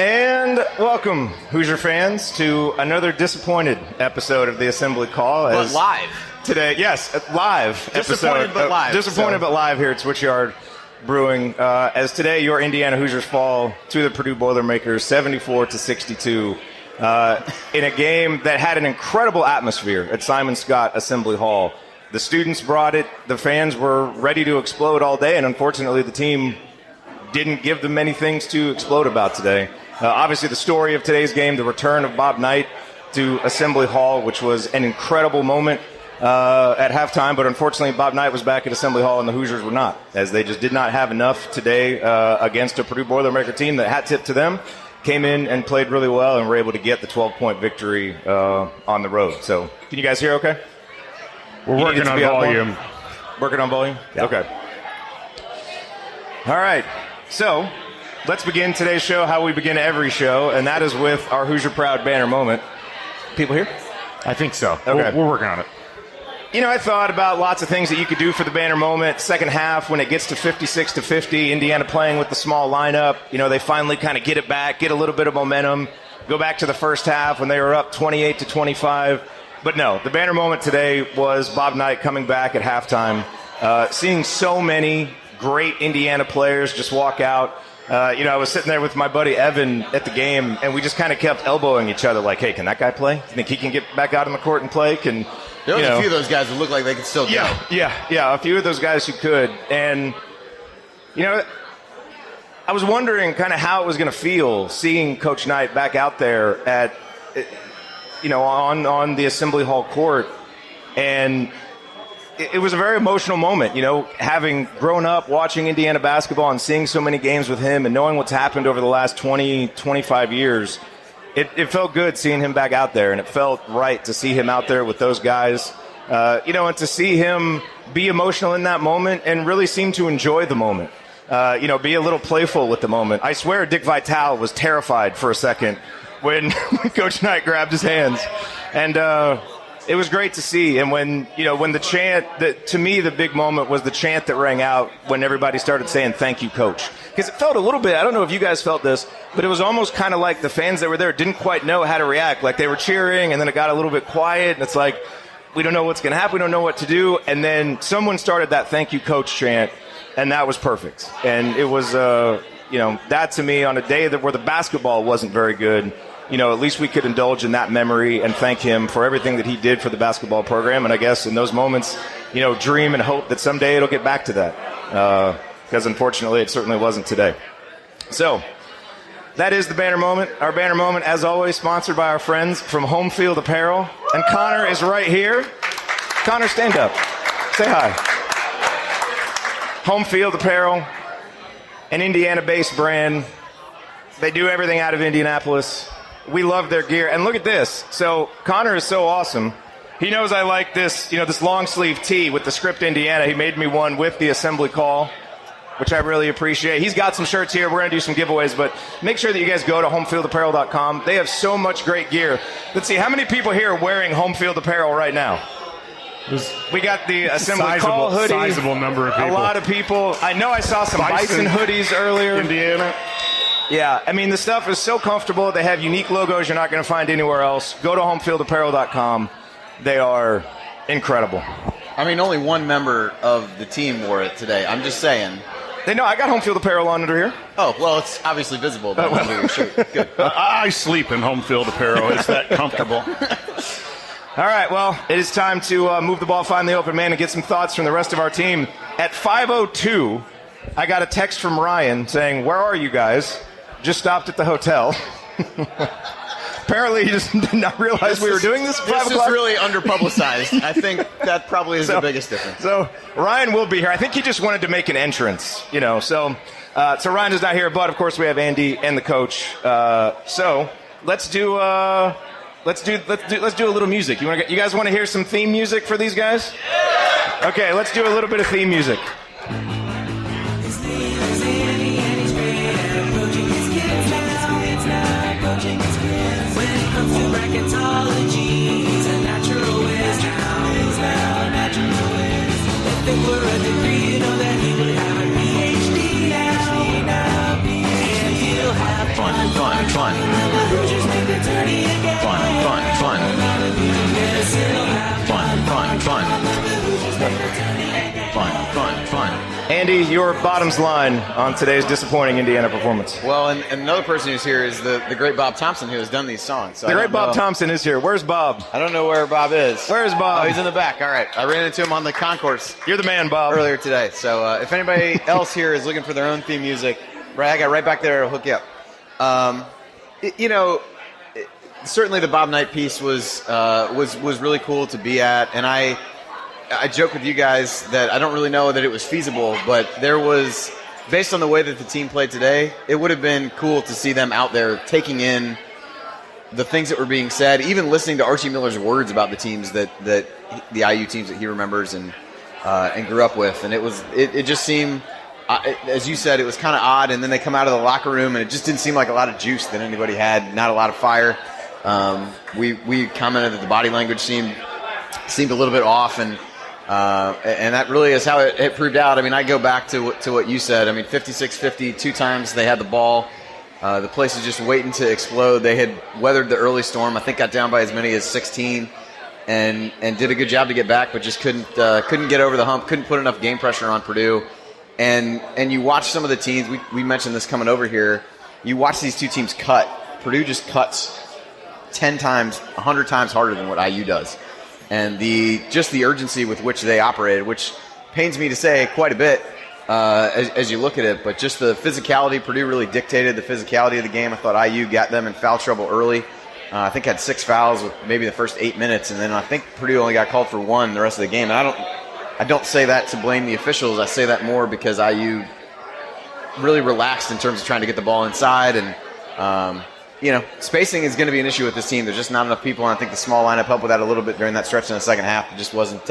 And welcome, Hoosier fans, to another disappointed episode of the Assembly Call. But live. Today, yes, live Disappointed episode. but live. Disappointed but live here at Switchyard Brewing. As today, your Indiana Hoosiers fall to the Purdue Boilermakers 74-62 in a game that had an incredible atmosphere at Simon Scott Assembly Hall. The students brought it. The fans were ready to explode all day, and unfortunately, the team didn't give them many things to explode about today. Obviously, the story of today's game, the return of Bob Knight to Assembly Hall, which was an incredible moment at halftime, but unfortunately, Bob Knight was back at Assembly Hall, and the Hoosiers were not, as they just did not have enough today against a Purdue Boilermaker team that, hat tip to them, came in and played really well and were able to get the 12-point victory on the road. So, can you guys hear okay? We're working on volume. Working on volume? Yeah. Okay. All right. So, let's begin today's show how we begin every show, and that is with our Hoosier Proud banner moment. People here? I think so. Okay. We're working on it. You know, I thought about lots of things that you could do for the banner moment. Second half, when it gets to 56-50, Indiana playing with the small lineup. You know, they finally kind of get it back, get a little bit of momentum, go back to the first half when they were up 28-25. But no, the banner moment today was Bob Knight coming back at halftime, seeing so many great Indiana players just walk out. I was sitting there with my buddy Evan at the game, and we just kind of kept elbowing each other like, hey, can that guy play? You think he can get back out on the court and play? There was a few of those guys that looked like they could still go. Yeah, a few of those guys who could. And, I was wondering kind of how it was going to feel seeing Coach Knight back out there at, on the Assembly Hall court. And it was a very emotional moment, having grown up watching Indiana basketball and seeing so many games with him and knowing what's happened over the last 20, 25 years. It felt good seeing him back out there, and it felt right to see him out there with those guys, and to see him be emotional in that moment and really seem to enjoy the moment, be a little playful with the moment. I swear Dick Vitale was terrified for a second when Coach Knight grabbed his hands, and it was great to see. And when the chant, to me, the big moment was the chant that rang out when everybody started saying, "Thank you, Coach." Because it felt a little bit, I don't know if you guys felt this, but it was almost kind of like the fans that were there didn't quite know how to react. Like they were cheering, and then it got a little bit quiet, and it's like, we don't know what's going to happen, we don't know what to do. And then someone started that "Thank you, Coach" chant, and that was perfect. And it was, that to me, on a day where the basketball wasn't very good, at least we could indulge in that memory and thank him for everything that he did for the basketball program. And I guess in those moments, dream and hope that someday it'll get back to that. Because unfortunately, it certainly wasn't today. So, that is the banner moment. Our banner moment, as always, sponsored by our friends from Home Field Apparel. And Connor is right here. Connor, stand up. Say hi. Home Field Apparel, an Indiana-based brand. They do everything out of Indianapolis. We love their gear. And look at this. So Connor is so awesome. He knows I like this, this long sleeve tee with the script Indiana. He made me one with the Assembly Call, which I really appreciate. He's got some shirts here. We're going to do some giveaways, but make sure that you guys go to homefieldapparel.com. They have so much great gear. Let's see, how many people here are wearing Home Field Apparel right now? We got the Assembly Call hoodie. Sizable number of people. A lot of people. I know I saw some Bison hoodies earlier. Indiana. Yeah, I mean, the stuff is so comfortable. They have unique logos you're not going to find anywhere else. Go to homefieldapparel.com. They are incredible. I mean, only one member of the team wore it today. I'm just saying. They know I got Home Field Apparel on under here. Oh, well, it's obviously visible under your shirt. Good. I sleep in Home Field Apparel. It's that comfortable. All right, well, it is time to move the ball, find the open man, and get some thoughts from the rest of our team. At 5:02, I got a text from Ryan saying, "Where are you guys? Just stopped at the hotel." Apparently, he just did not realize we were doing this at 5 o'clock. This is really underpublicized. I think that probably is the biggest difference. So Ryan will be here. I think he just wanted to make an entrance, So Ryan is not here, but of course we have Andy and the coach. So let's do a little music. You guys want to hear some theme music for these guys? Okay, let's do a little bit of theme music. Fun. Fun. Andy, your bottoms line on today's disappointing Indiana performance. Well, and another person who's here is the great Bob Thompson, who has done these songs. So The great Bob Thompson is here. Where's Bob? I don't know where Bob is. Where's Bob? Oh, he's in the back. All right. I ran into him on the concourse You're the man, Bob. earlier today. So if anybody else here is looking for their own theme music, I got right back there. I'll hook you up. Certainly the Bob Knight piece was really cool to be at, and I joke with you guys that I don't really know that it was feasible, but there was, based on the way that the team played today, it would have been cool to see them out there taking in the things that were being said, even listening to Archie Miller's words about the teams that the IU teams that he remembers and grew up with, and it just seemed, as you said, it was kind of odd. And then they come out of the locker room, and it just didn't seem like a lot of juice that anybody had, not a lot of fire. We commented that the body language seemed a little bit off, and that really is how it proved out. I mean, I go back to what you said. I mean, 56-50, 2 times they had the ball. The place is just waiting to explode. They had weathered the early storm. I think got down by as many as 16, and did a good job to get back, but just couldn't get over the hump. Couldn't put enough game pressure on Purdue. And you watch some of the teams. We mentioned this coming over here. You watch these two teams cut. Purdue just cuts 10 times, 100 times harder than what IU does. And the urgency with which they operated, which pains me to say quite a bit as you look at it, but just the physicality, Purdue really dictated the physicality of the game. I thought IU got them in foul trouble early. I think had 6 fouls with maybe the first 8 minutes, and then I think Purdue only got called for 1 the rest of the game. And I don't say that to blame the officials. I say that more because IU really relaxed in terms of trying to get the ball inside, and spacing is going to be an issue with this team. There's just not enough people, and I think the small lineup helped with that a little bit during that stretch in the second half. It just wasn't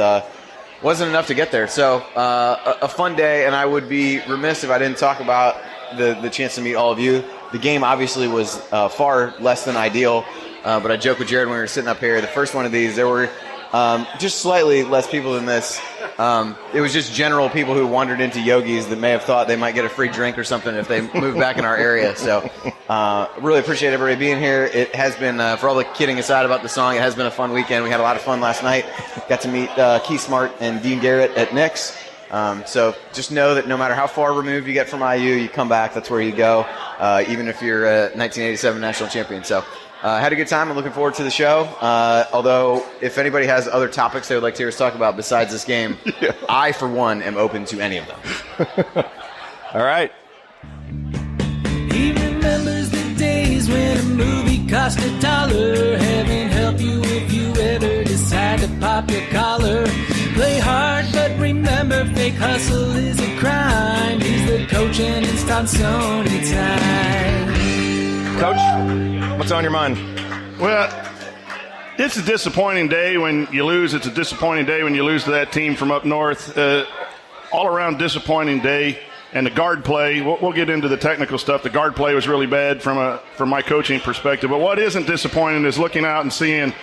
enough to get there. So a fun day, and I would be remiss if I didn't talk about the chance to meet all of you. The game obviously was far less than ideal, but I joked with Jerod when we were sitting up here. The first one of these, there were just slightly less people than this. It was just general people who wandered into Yogi's that may have thought they might get a free drink or something if they moved back in our area. So really appreciate everybody being here. It has been, for all the kidding aside about the song, it has been a fun weekend. We had a lot of fun last night. Got to meet Keith Smart and Dean Garrett at Knicks. So just know that no matter how far removed you get from IU, you come back. That's where you go, even if you're a 1987 national champion. So had a good time. I'm looking forward to the show. Although, if anybody has other topics they would like to hear us talk about besides this game, yeah. I, for one, am open to any of them. All right. He remembers the days when a movie cost $1. Heaven help you if you ever decide to pop your collar. Play hard, but remember, fake hustle is a crime. He's the coach and it's Tonsoni time. Coach, what's on your mind? Well, it's a disappointing day when you lose. It's a disappointing day when you lose to that team from up north. All around disappointing day. And the guard play, we'll get into the technical stuff. The guard play was really bad from my coaching perspective. But what isn't disappointing is looking out and seeing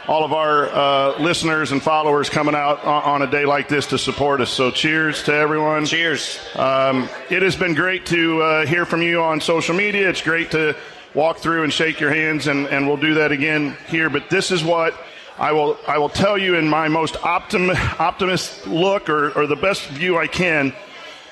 all of our listeners and followers coming out on a day like this to support us. So cheers to everyone. Cheers. It has been great to hear from you on social media. It's great to walk through and shake your hands, and we'll do that again here. But this is what I will tell you in my most optimist look or the best view I can.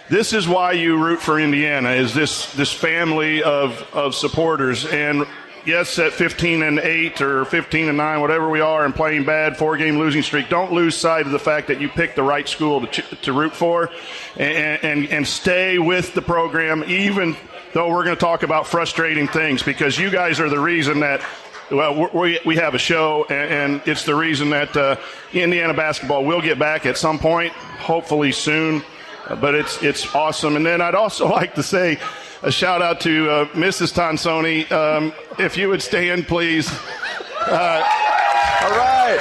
This is why you root for Indiana, is this family of supporters. And yes, at 15-8 or 15-9, whatever we are, and playing bad, 4-game losing streak, don't lose sight of the fact that you picked the right school to root for, and stay with the program, even though we're going to talk about frustrating things, because you guys are the reason that we have a show, and it's the reason that Indiana basketball will get back at some point, hopefully soon. But it's awesome. And then I'd also like to say a shout out to Mrs. Tonsoni. If you would stand, please. All right.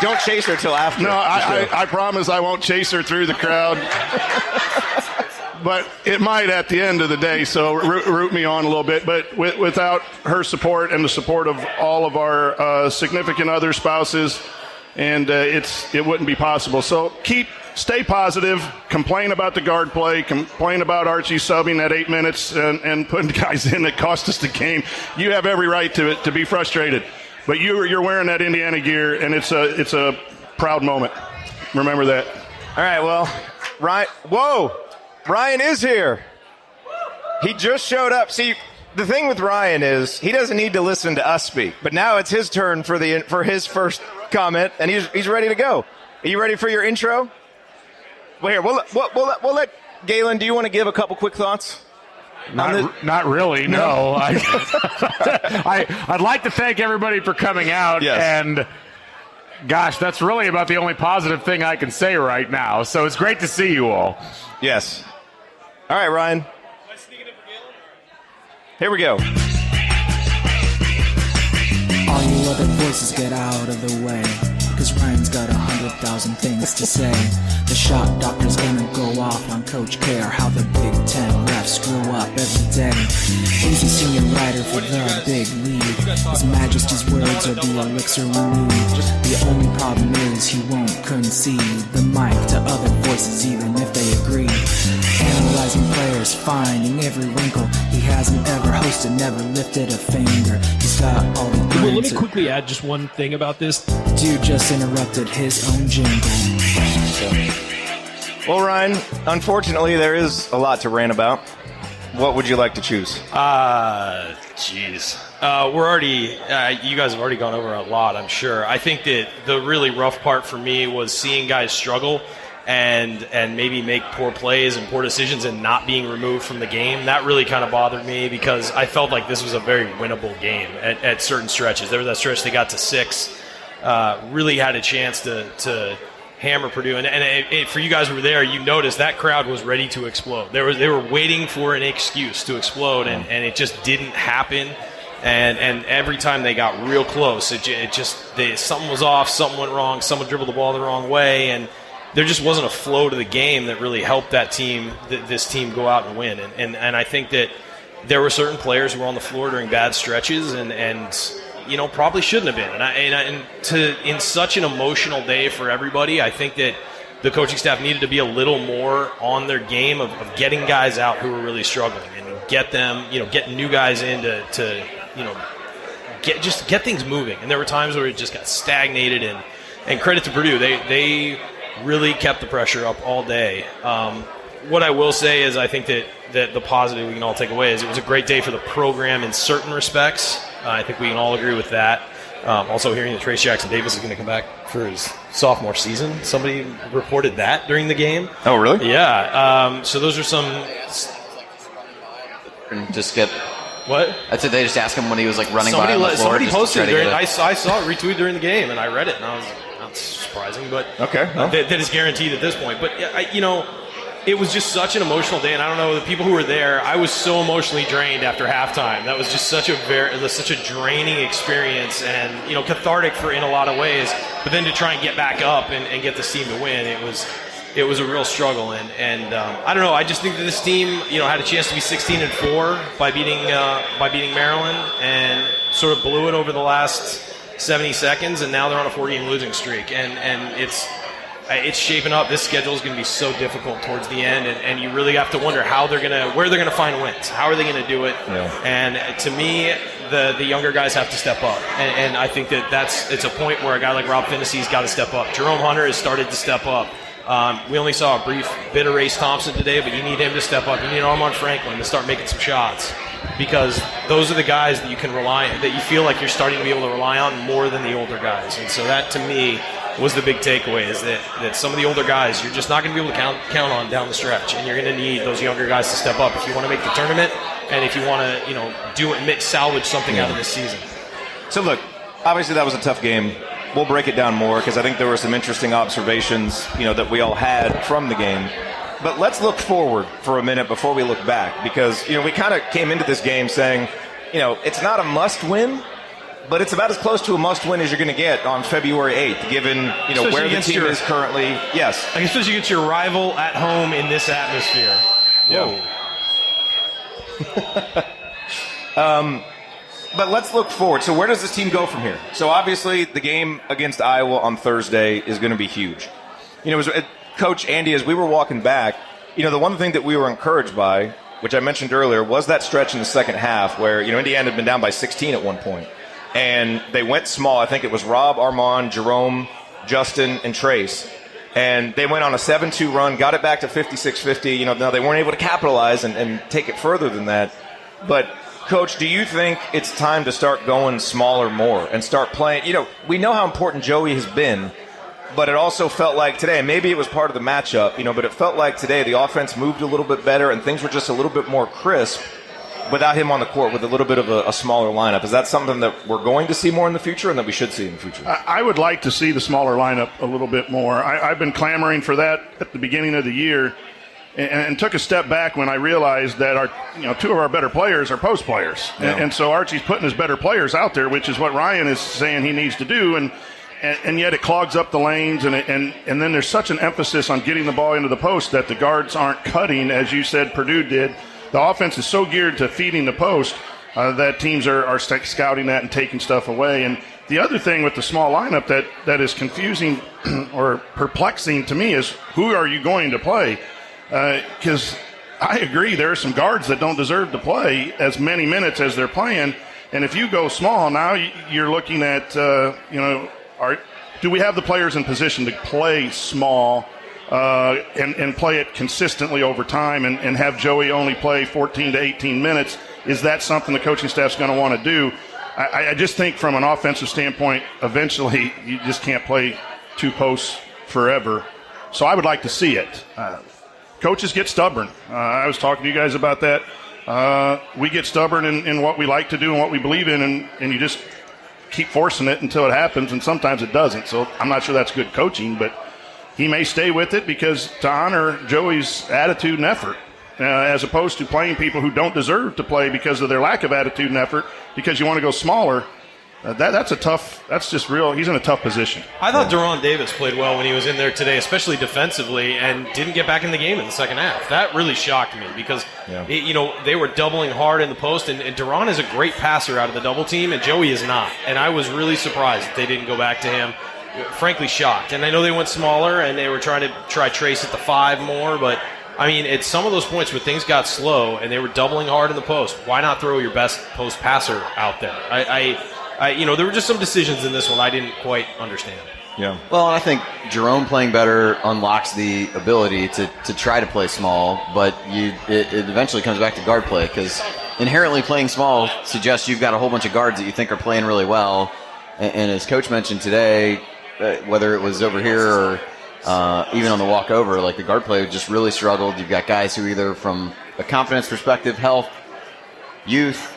Don't chase her till after. No, I promise I won't chase her through the crowd. But it might at the end of the day, so root me on a little bit. But without her support and the support of all of our significant other spouses, and it wouldn't be possible. So keep stay positive, complain about the guard play, complain about Archie subbing at 8 minutes and putting guys in that cost us the game. You have every right to be frustrated. But you're wearing that Indiana gear, and it's a proud moment. Remember that. All right, well, Ryan is here. He just showed up. See, the thing with Ryan is he doesn't need to listen to us speak, but now it's his turn for his first comment, and he's ready to go. Are you ready for your intro? Well, here, we'll let Galen, do you want to give a couple quick thoughts? Not really, no. I'd like to thank everybody for coming out, yes. And gosh, that's really about the only positive thing I can say right now. So it's great to see you all. Yes. All right, Ryan. Here we go. All you other voices get out of the way, cause Ryan's got 100,000 things to say. The shot doctor's gonna go off on Coach Care, how the Big Ten refs screw up every day. He's a senior writer for the Big League. His Majesty's words are the elixir we need. The only problem is he won't concede the mic to other voices even if they agree. Analyzing players, finding every wrinkle. He hasn't ever hosted, never lifted a finger. He's got all the Well, let me quickly add just one thing about this. Dude just interrupted his own jingle. Well, Ryan, unfortunately, there is a lot to rant about. What would you like to choose? Jeez. We're already, you guys have already gone over a lot, I'm sure. I think that the really rough part for me was seeing guys struggle and maybe make poor plays and poor decisions and not being removed from the game. That really kind of bothered me because I felt like this was a very winnable game at certain stretches. There was that stretch they got to 6, really had a chance to hammer Purdue. And for you guys who were there, you noticed that crowd was ready to explode. They were waiting for an excuse to explode, and it just didn't happen. And every time they got real close, something was off, something went wrong, someone dribbled the ball the wrong way, and there just wasn't a flow to the game that really helped that team, this team, go out and win. And I think that there were certain players who were on the floor during bad stretches and probably shouldn't have been. And in such an emotional day for everybody, I think that the coaching staff needed to be a little more on their game of getting guys out who were really struggling and get them, get new guys in to get things moving. And there were times where it just got stagnated. And credit to Purdue, they really kept the pressure up all day. What I will say is I think that the positive we can all take away is it was a great day for the program in certain respects. I think we can all agree with that. Also hearing that Trace Jackson Davis is going to come back for his sophomore season. Somebody reported that during the game. Oh, really? Yeah. So those are some... And just get... What? That's it. They just asked him when he was running by on the floor. Somebody just posted to it. get I saw it retweeted during the game, and I read it, and I was not surprising, but okay, that is guaranteed at this point. But it was just such an emotional day, and I don't know, the people who were there, I was so emotionally drained after halftime. That was just such a draining experience, and cathartic in a lot of ways. But then to try and get back up and get this team to win, it was a real struggle. And I don't know, I just think that this team had a chance to be 16-4 by beating Maryland, and sort of blew it over the last 70 seconds, and now they're on a 4-game losing streak, and it's shaping up. This schedule is going to be so difficult towards the end, and you really have to wonder where they're going to find wins. How are they going to do it? Yeah. And to me, the younger guys have to step up, and I think it's a point where a guy like Rob Finnessy's got to step up. Jerome Hunter has started to step up. We only saw a brief bit of Race Thompson today, but you need him to step up. You need Armand Franklin to start making some shots, because those are the guys that you can rely on, that you feel like you're starting to be able to rely on more than the older guys. And so that, to me, was the big takeaway, is that some of the older guys you're just not going to be able to count on down the stretch, and you're going to need those younger guys to step up if you want to make the tournament and if you want to salvage something out of this season. So look, obviously that was a tough game. We'll break it down more because I think there were some interesting observations that we all had from the game. But let's look forward for a minute before we look back, because we kind of came into this game saying it's not a must win, but it's about as close to a must-win as you're going to get on February 8th, given where the team is currently. Yes. I guess you get your rival at home in this atmosphere. Whoa. But let's look forward. So where does this team go from here? So obviously the game against Iowa on Thursday is going to be huge. Coach Andy, as we were walking back, the one thing that we were encouraged by, which I mentioned earlier, was that stretch in the second half where, Indiana had been down by 16 at one point. And they went small. I think it was Rob, Armand, Jerome, Justin, and Trace. And they went on a 7-2 run, got it back to 56-50. Now they weren't able to capitalize and take it further than that. But, Coach, do you think it's time to start going smaller more and start playing? We know how important Joey has been, but it also felt like today, and maybe it was part of the matchup, but it felt like today the offense moved a little bit better and things were just a little bit more crisp without him on the court with a little bit of a smaller lineup. Is that something that we're going to see more in the future and that we should see in the future? I would like to see the smaller lineup a little bit more. I've been clamoring for that at the beginning of the year and took a step back when I realized that two of our better players are post players. Yeah. And so Archie's putting his better players out there, which is what Ryan is saying he needs to do. And yet it clogs up the lanes, and then there's such an emphasis on getting the ball into the post that the guards aren't cutting, as you said Purdue did. The offense is so geared to feeding the post that teams are scouting that and taking stuff away. And the other thing with the small lineup that is confusing or perplexing to me is who are you going to play? Because I agree there are some guards that don't deserve to play as many minutes as they're playing. And if you go small, now you're looking at, do we have the players in position to play small and play it consistently over time and have Joey only play 14 to 18 minutes? Is that something the coaching staff's going to want to do? I just think from an offensive standpoint, eventually you just can't play two posts forever. So I would like to see it. Coaches get stubborn. I was talking to you guys about that. We get stubborn in what we like to do and what we believe in, and you just keep forcing it until it happens, and sometimes it doesn't. So I'm not sure that's good coaching, but he may stay with it because to honor Joey's attitude and effort, as opposed to playing people who don't deserve to play because of their lack of attitude and effort because you want to go smaller. That's just real. He's in a tough position. I thought Deron Davis played well when he was in there today, especially defensively, and didn't get back in the game in the second half. That really shocked me because, they were doubling hard in the post, and Deron is a great passer out of the double team, and Joey is not. And I was really surprised that they didn't go back to him. Frankly, shocked. And I know they went smaller, and they were trying to Trace at the 5 more, but it's some of those points where things got slow, and they were doubling hard in the post. Why not throw your best post passer out there? There were just some decisions in this one I didn't quite understand. Yeah. Well, I think Jerome playing better unlocks the ability to try to play small, but it eventually comes back to guard play because inherently playing small suggests you've got a whole bunch of guards that you think are playing really well. And as Coach mentioned today, whether it was over here or even on the walk over, like the guard play just really struggled. You've got guys who either from a confidence perspective, health, youth,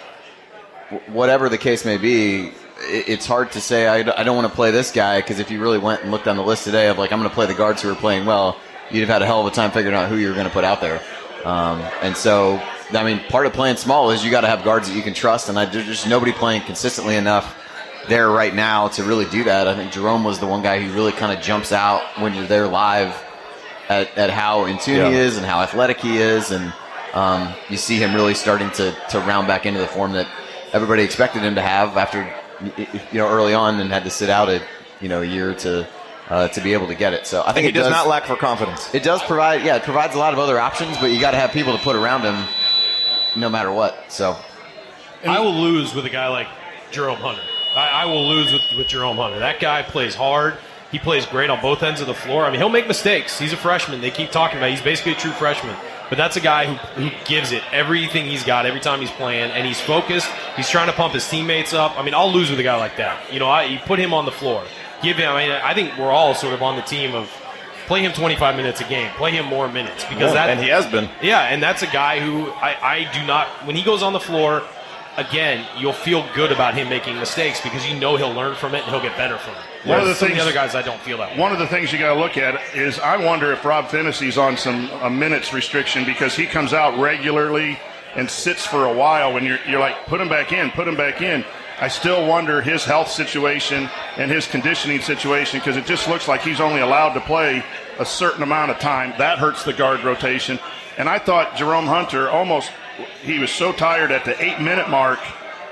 whatever the case may be, it's hard to say I don't want to play this guy because if you really went and looked on the list today of I'm going to play the guards who are playing well, you'd have had a hell of a time figuring out who you're going to put out there. And so, part of playing small is you got to have guards that you can trust, and there's just nobody playing consistently enough there right now to really do that. I think Jerome was the one guy who really kind of jumps out when you're there live at how in tune he is and how athletic he is, and you see him really starting to round back into the form that everybody expected him to have after early on and had to sit out a year to be able to get it. So I think he does not lack for confidence. It does provide, it provides a lot of other options, but you got to have people to put around him no matter what. So I will lose with a guy like Jerome Hunter. I will lose with Jerome Hunter. That guy plays hard. He plays great on both ends of the floor. He'll make mistakes. He's a freshman. They keep talking about it. He's basically a true freshman. But that's a guy who gives it everything he's got every time he's playing, and he's focused. He's trying to pump his teammates up. I'll lose with a guy like that. You put him on the floor. Give him. I think we're all sort of on the team of play him 25 minutes a game. Play him more minutes because and he has been. Yeah, and that's a guy who I do not. When he goes on the floor, again, you'll feel good about him making mistakes because he'll learn from it and he'll get better from it. One of the things, the other guys, I don't feel that way. One of the things you got to look at is I wonder if Rob Finney's on a minutes restriction because he comes out regularly and sits for a while when you're like, put him back in. I still wonder his health situation and his conditioning situation because it just looks like he's only allowed to play a certain amount of time. That hurts the guard rotation. And I thought Jerome Hunter he was so tired at the 8-minute mark.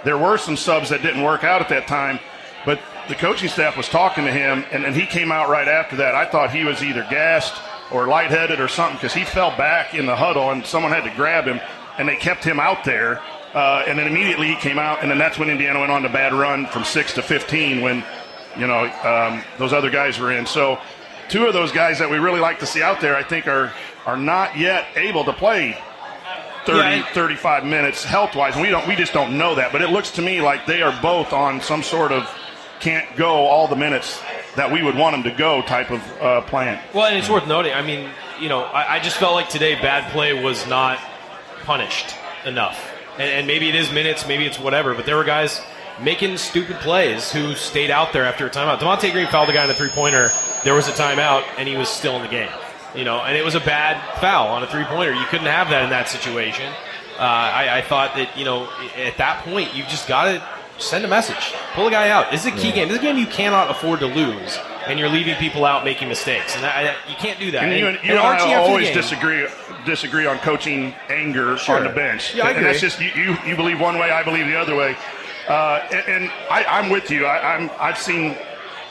There were some subs that didn't work out at that time, but the coaching staff was talking to him, and he came out right after that. I thought he was either gassed or lightheaded or something because he fell back in the huddle and someone had to grab him, and they kept him out there. And then immediately he came out, and then that's when Indiana went on the bad run from 6 to 15 when, those other guys were in. So two of those guys that we really like to see out there, I think, are not yet able to play 35 minutes health-wise. We just don't know that. But it looks to me like they are both on some sort of can't go all the minutes that we would want them to go type of plan. Well, and it's worth noting, I mean, I just felt like today bad play was not punished enough. And maybe it is minutes, maybe it's whatever, but there were guys making stupid plays who stayed out there after a timeout. Devontae Green fouled the guy on a three-pointer. There was a timeout, and he was still in the game. And it was a bad foul on a three-pointer. You couldn't have that in that situation. I thought that, at that point, you've just got to send a message. Pull a guy out. This is a key game. This is a game you cannot afford to lose, and you're leaving people out making mistakes. And you can't do that. And you and I always disagree on coaching anger on the bench. Yeah, I agree. And that's just you believe one way, I believe the other way. And I'm with you. I've seen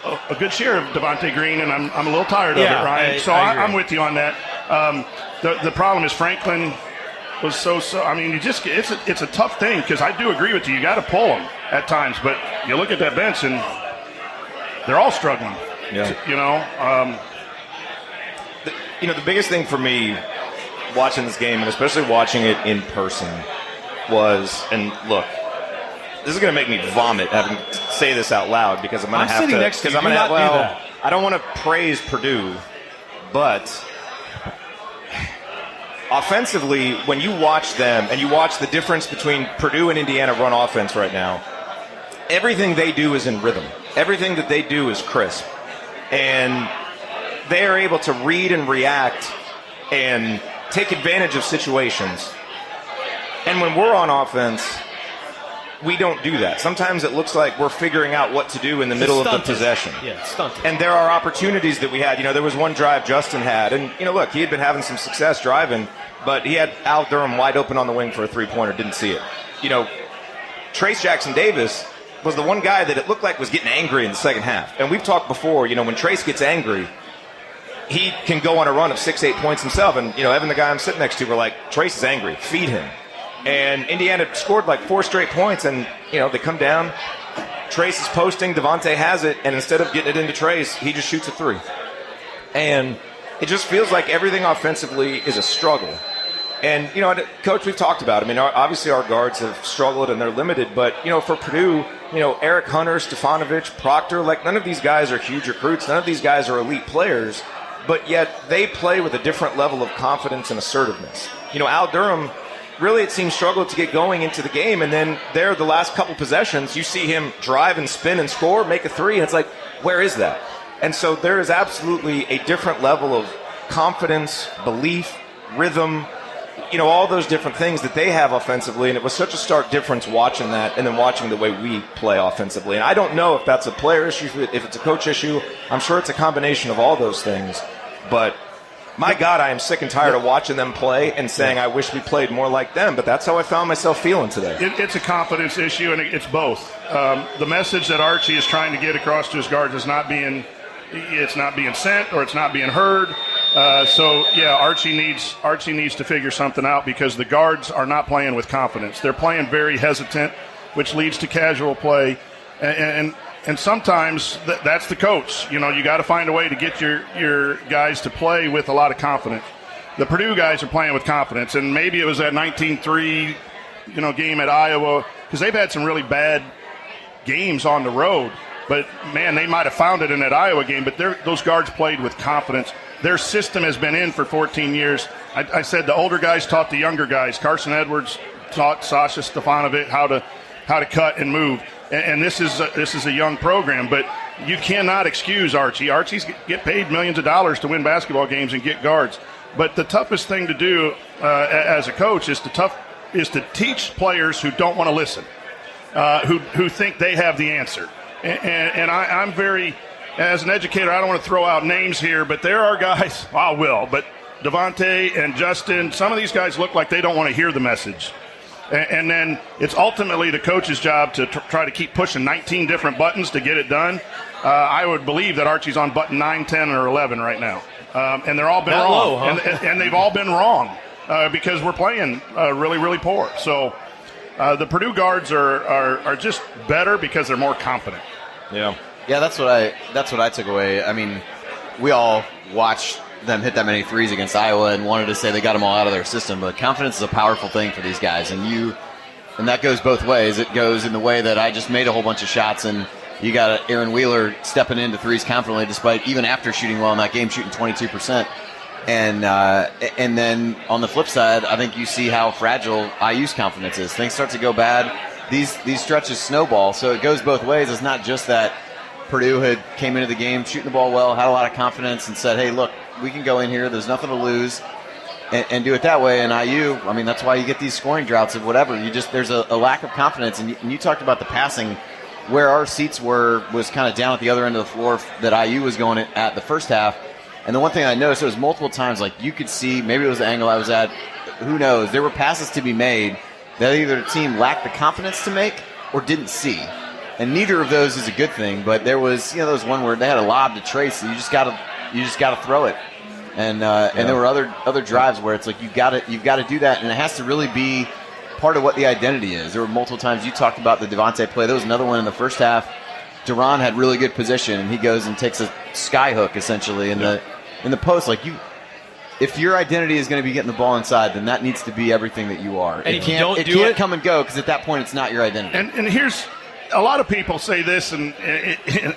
a good share of Devontae Green, and I'm a little tired of it, Ryan. I'm with you on that. The problem is Franklin was so. I mean, it's a tough thing because I do agree with you. You got to pull them at times, but you look at that bench and they're all struggling. Yeah. The biggest thing for me watching this game, and especially watching it in person, was, and look, this is going to make me vomit having to say this out loud because I'm going to have to. Because I'm going to have. I don't want to praise Purdue, but offensively, when you watch them and you watch the difference between Purdue and Indiana run offense right now, everything they do is in rhythm. Everything that they do is crisp. And they are able to read and react and take advantage of situations. And when we're on offense, we don't do that. Sometimes it looks like we're figuring out what to do in the middle of the possession. Yeah, it's stunted. And there are opportunities that we had. There was one drive Justin had. And, look, he had been having some success driving, but he had Al Durham wide open on the wing for a three-pointer, didn't see it. Trace Jackson-Davis was the one guy that it looked like was getting angry in the second half. And we've talked before, when Trace gets angry, he can go on a run of 6-8 points himself. And, Evan, the guy I'm sitting next to, were like, Trace is angry. Feed him. And Indiana scored like 4 straight points, and, they come down. Trace is posting. Devontae has it, and instead of getting it into Trace, he just shoots a three. And it just feels like everything offensively is a struggle. And, Coach, we've talked about it. I mean, obviously our guards have struggled and they're limited. But, for Purdue, Eric Hunter, Stefanovic, Proctor, none of these guys are huge recruits. None of these guys are elite players. But yet they play with a different level of confidence and assertiveness. Al Durham, really it seems struggled to get going into the game. And then there, the last couple possessions, you see him drive and spin and score, make a three. And it's like, where is that? And so there is absolutely a different level of confidence, belief, rhythm, all those different things that they have offensively, and it was such a stark difference watching that and then watching the way we play offensively. And I don't know if that's a player issue, if it's a coach issue. I'm sure it's a combination of all those things. But, my God, I am sick and tired of watching them play and saying I wish we played more like them. But that's how I found myself feeling today. It's a confidence issue, and it's both. The message that Archie is trying to get across to his guards is not being sent or it's not being heard. Archie needs to figure something out because the guards are not playing with confidence. They're playing very hesitant, which leads to casual play. And sometimes that's the coach. You got to find a way to get your guys to play with a lot of confidence. The Purdue guys are playing with confidence, and maybe it was that 19-3 game at Iowa because they've had some really bad games on the road. But, man, they might have found it in that Iowa game, but those guards played with confidence. Their system has been in for 14 years. I said the older guys taught the younger guys. Carson Edwards taught Sasha Stefanovic how to cut and move. And this is a young program, but you cannot excuse Archie. Archie's get paid millions of dollars to win basketball games and get guards. But the toughest thing to do as a coach is to teach players who don't want to listen, who think they have the answer. And I'm very, as an educator, I don't want to throw out names here, but there are guys, I will, but Devontae and Justin, some of these guys look like they don't want to hear the message. And then it's ultimately the coach's job to try to keep pushing 19 different buttons to get it done. I would believe that Archie's on button 9, 10, or 11 right now. And they're all been That wrong. low, huh? And they've all been wrong because we're playing really, really poor. So the Purdue guards are just better because they're more confident. Yeah. Yeah, that's what I took away. I mean, we all watched them hit that many threes against Iowa and wanted to say they got them all out of their system, but confidence is a powerful thing for these guys, and that goes both ways. It goes in the way that I just made a whole bunch of shots, and you got Aaron Wheeler stepping into threes confidently, despite even after shooting well in that game, shooting 22%. And then on the flip side, I think you see how fragile IU's confidence is. Things start to go bad. These stretches snowball, so it goes both ways. It's not just that Purdue had came into the game shooting the ball well, had a lot of confidence, and said, hey, look, we can go in here. There's nothing to lose, and do it that way. And IU, I mean, that's why you get these scoring droughts of whatever. There's a lack of confidence. And you talked about the passing, where our seats was kind of down at the other end of the floor that IU was going at the first half. And the one thing I noticed, it was multiple times, like you could see, maybe it was the angle I was at, who knows, there were passes to be made that either the team lacked the confidence to make or didn't see. And neither of those is a good thing, but there was, there was one where they had a lob to Trace, and you just got to throw it. And there were other drives where it's like you've got to do that, and it has to really be part of what the identity is. There were multiple times you talked about the Devontae play. There was another one in the first half. Duran had really good position, and he goes and takes a sky hook essentially in the post. Like if your identity is going to be getting the ball inside, then that needs to be everything that you are. And it can't come and go, because at that point it's not your identity. And here's a lot of people say this, and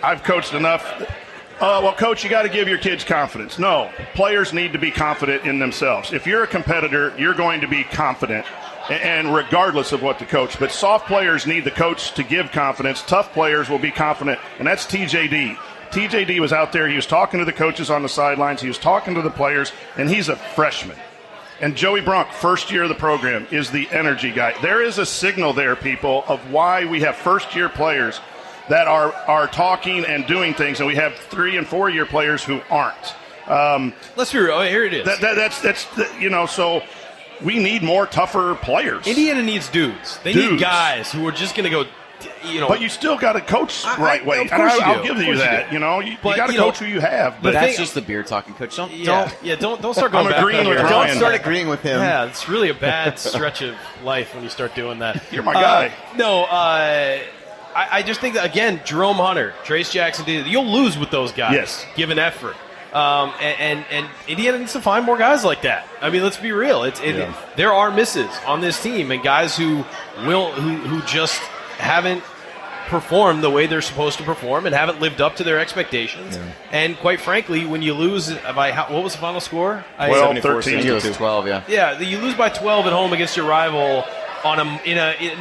I've coached enough. Well, Coach, you got to give your kids confidence. No, players need to be confident in themselves. If you're a competitor, you're going to be confident, and regardless of what the coach. But soft players need the coach to give confidence. Tough players will be confident, and that's TJD. TJD was out there. He was talking to the coaches on the sidelines. He was talking to the players, and he's a freshman. And Joey Brunk, first year of the program, is the energy guy. There is a signal there, people, of why we have first-year players that are talking and doing things, and we have 3- and 4-year players who aren't. Let's be real. Here it is. That's so we need more tougher players. Indiana needs dudes. They need guys who are just going to go. But you still got to coach right way. Of course I'll give you that. You got to coach who you have. But that's just the beer talking, Coach. Don't start going back agreeing with there. Ryan. Don't start agreeing with him. Yeah, it's really a bad stretch of life when you start doing that. You're my guy. I just think that, again, Jerome Hunter, Trace Jackson, you'll lose with those guys. Yes. Given effort. And Indiana needs to find more guys like that. I mean, let's be real. There are misses on this team, and guys who just haven't performed the way they're supposed to perform and haven't lived up to their expectations. Yeah. And quite frankly, when you lose by what was the final score? 12-13. 12, yeah. Yeah, you lose by 12 at home against your rival on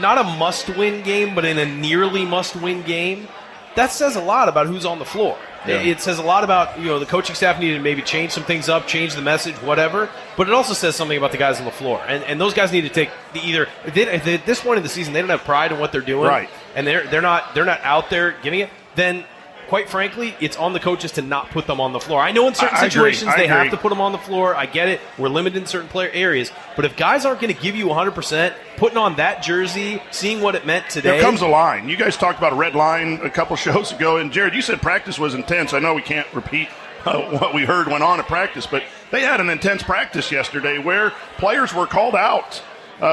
not a must-win game, but in a nearly must-win game. That says a lot about who's on the floor. Yeah. It says a lot about the coaching staff needed to maybe change some things up, change the message, whatever. But it also says something about the guys on the floor, and those guys need to take at this point in the season they don't have pride in what they're doing, right? And they're not out there giving it. Then, quite frankly, it's on the coaches to not put them on the floor. I know in certain situations they have to put them on the floor. I get it. We're limited in certain player areas. But if guys aren't going to give you 100%, putting on that jersey, seeing what it meant today. There comes a line. You guys talked about a red line a couple shows ago. And, Jerod, you said practice was intense. I know we can't repeat what we heard went on at practice, but they had an intense practice yesterday where players were called out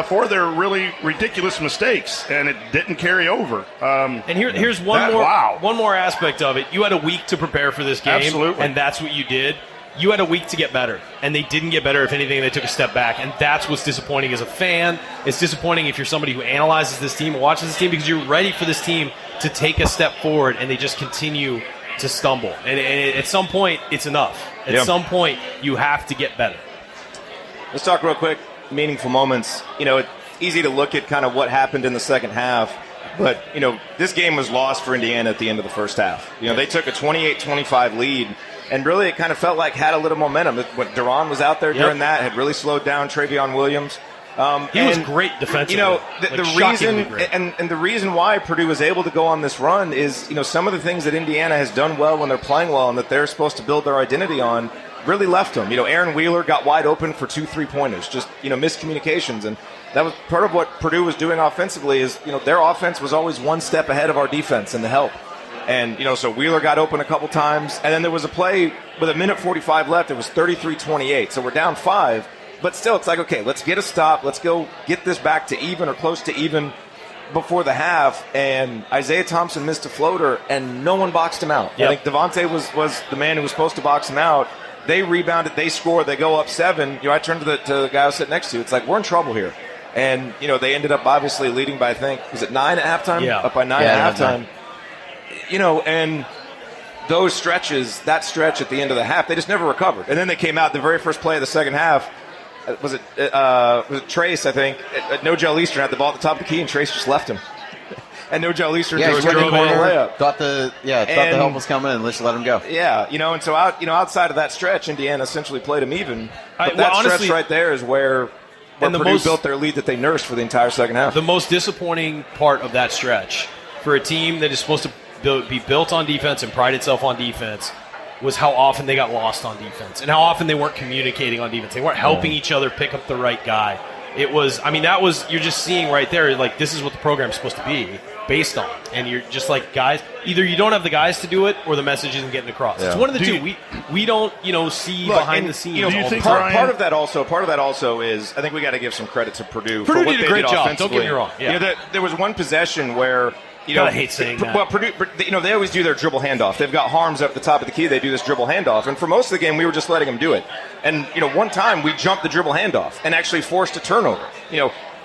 for their really ridiculous mistakes, and it didn't carry over. And here's one more aspect of it. You had a week to prepare for this game, absolutely, and that's what you did. You had a week to get better, and they didn't get better. If anything, they took a step back, and that's what's disappointing as a fan. It's disappointing if you're somebody who analyzes this team and watches this team, because you're ready for this team to take a step forward, and they just continue to stumble. And at some point, it's enough. At some point, you have to get better. Let's talk real quick. Meaningful moments. It's easy to look at kind of what happened in the second half, but this game was lost for Indiana at the end of the first half. They took a 28-25 lead, and really it kind of felt like had a little momentum. When Duran was out there during that, had really slowed down Travion Williams. He was great defensively. The reason why Purdue was able to go on this run is some of the things that Indiana has done well when they're playing well and that they're supposed to build their identity on really left them. Aaron Wheeler got wide open for 2 3-pointers, just miscommunications, and that was part of what Purdue was doing offensively. Is their offense was always one step ahead of our defense in the help, And, so Wheeler got open a couple times. And then there was a play with 1:45 left. It was 33-28. So we're down 5. But still, it's like, okay, let's get a stop. Let's go get this back to even or close to even before the half. And Isaiah Thompson missed a floater, and no one boxed him out. Yep. I think Devontae was the man who was supposed to box him out. They rebounded. They scored. They go up 7. I turned to the guy I was sitting next to. It's like, we're in trouble here. And, they ended up obviously leading by, I think, was it 9 at halftime? Yeah. Up by 9 at halftime. And those stretches, that stretch at the end of the half, they just never recovered. And then they came out the very first play of the second half. Was it Trace, I think? No Gel Eastern had the ball at the top of the key, and Trace just left him. And No Gel Eastern Yeah, he drove in the layup. Thought the help was coming, and let's let him go. Yeah, and so outside of that stretch, Indiana essentially played him even. But that honestly, stretch right there is where Purdue built their lead that they nursed for the entire second half. The most disappointing part of that stretch for a team that is supposed to be built on defense and pride itself on defense was how often they got lost on defense and how often they weren't communicating on defense. They weren't helping each other pick up the right guy. It was, you're just seeing right there, like, this is what the program's supposed to be based on. And you're just like, guys, either you don't have the guys to do it or the message isn't getting across. Yeah. It's one of the two. We don't, see behind the scenes. Part of that also is, I think we got to give some credit to Purdue. Purdue for what did a they great did job. Don't get me wrong. Yeah. There was one possession where, I hate saying that. Well, Purdue, they always do their dribble handoff. They've got Harms up the top of the key. They do this dribble handoff. And for most of the game, we were just letting them do it. And, one time we jumped the dribble handoff and actually forced a turnover.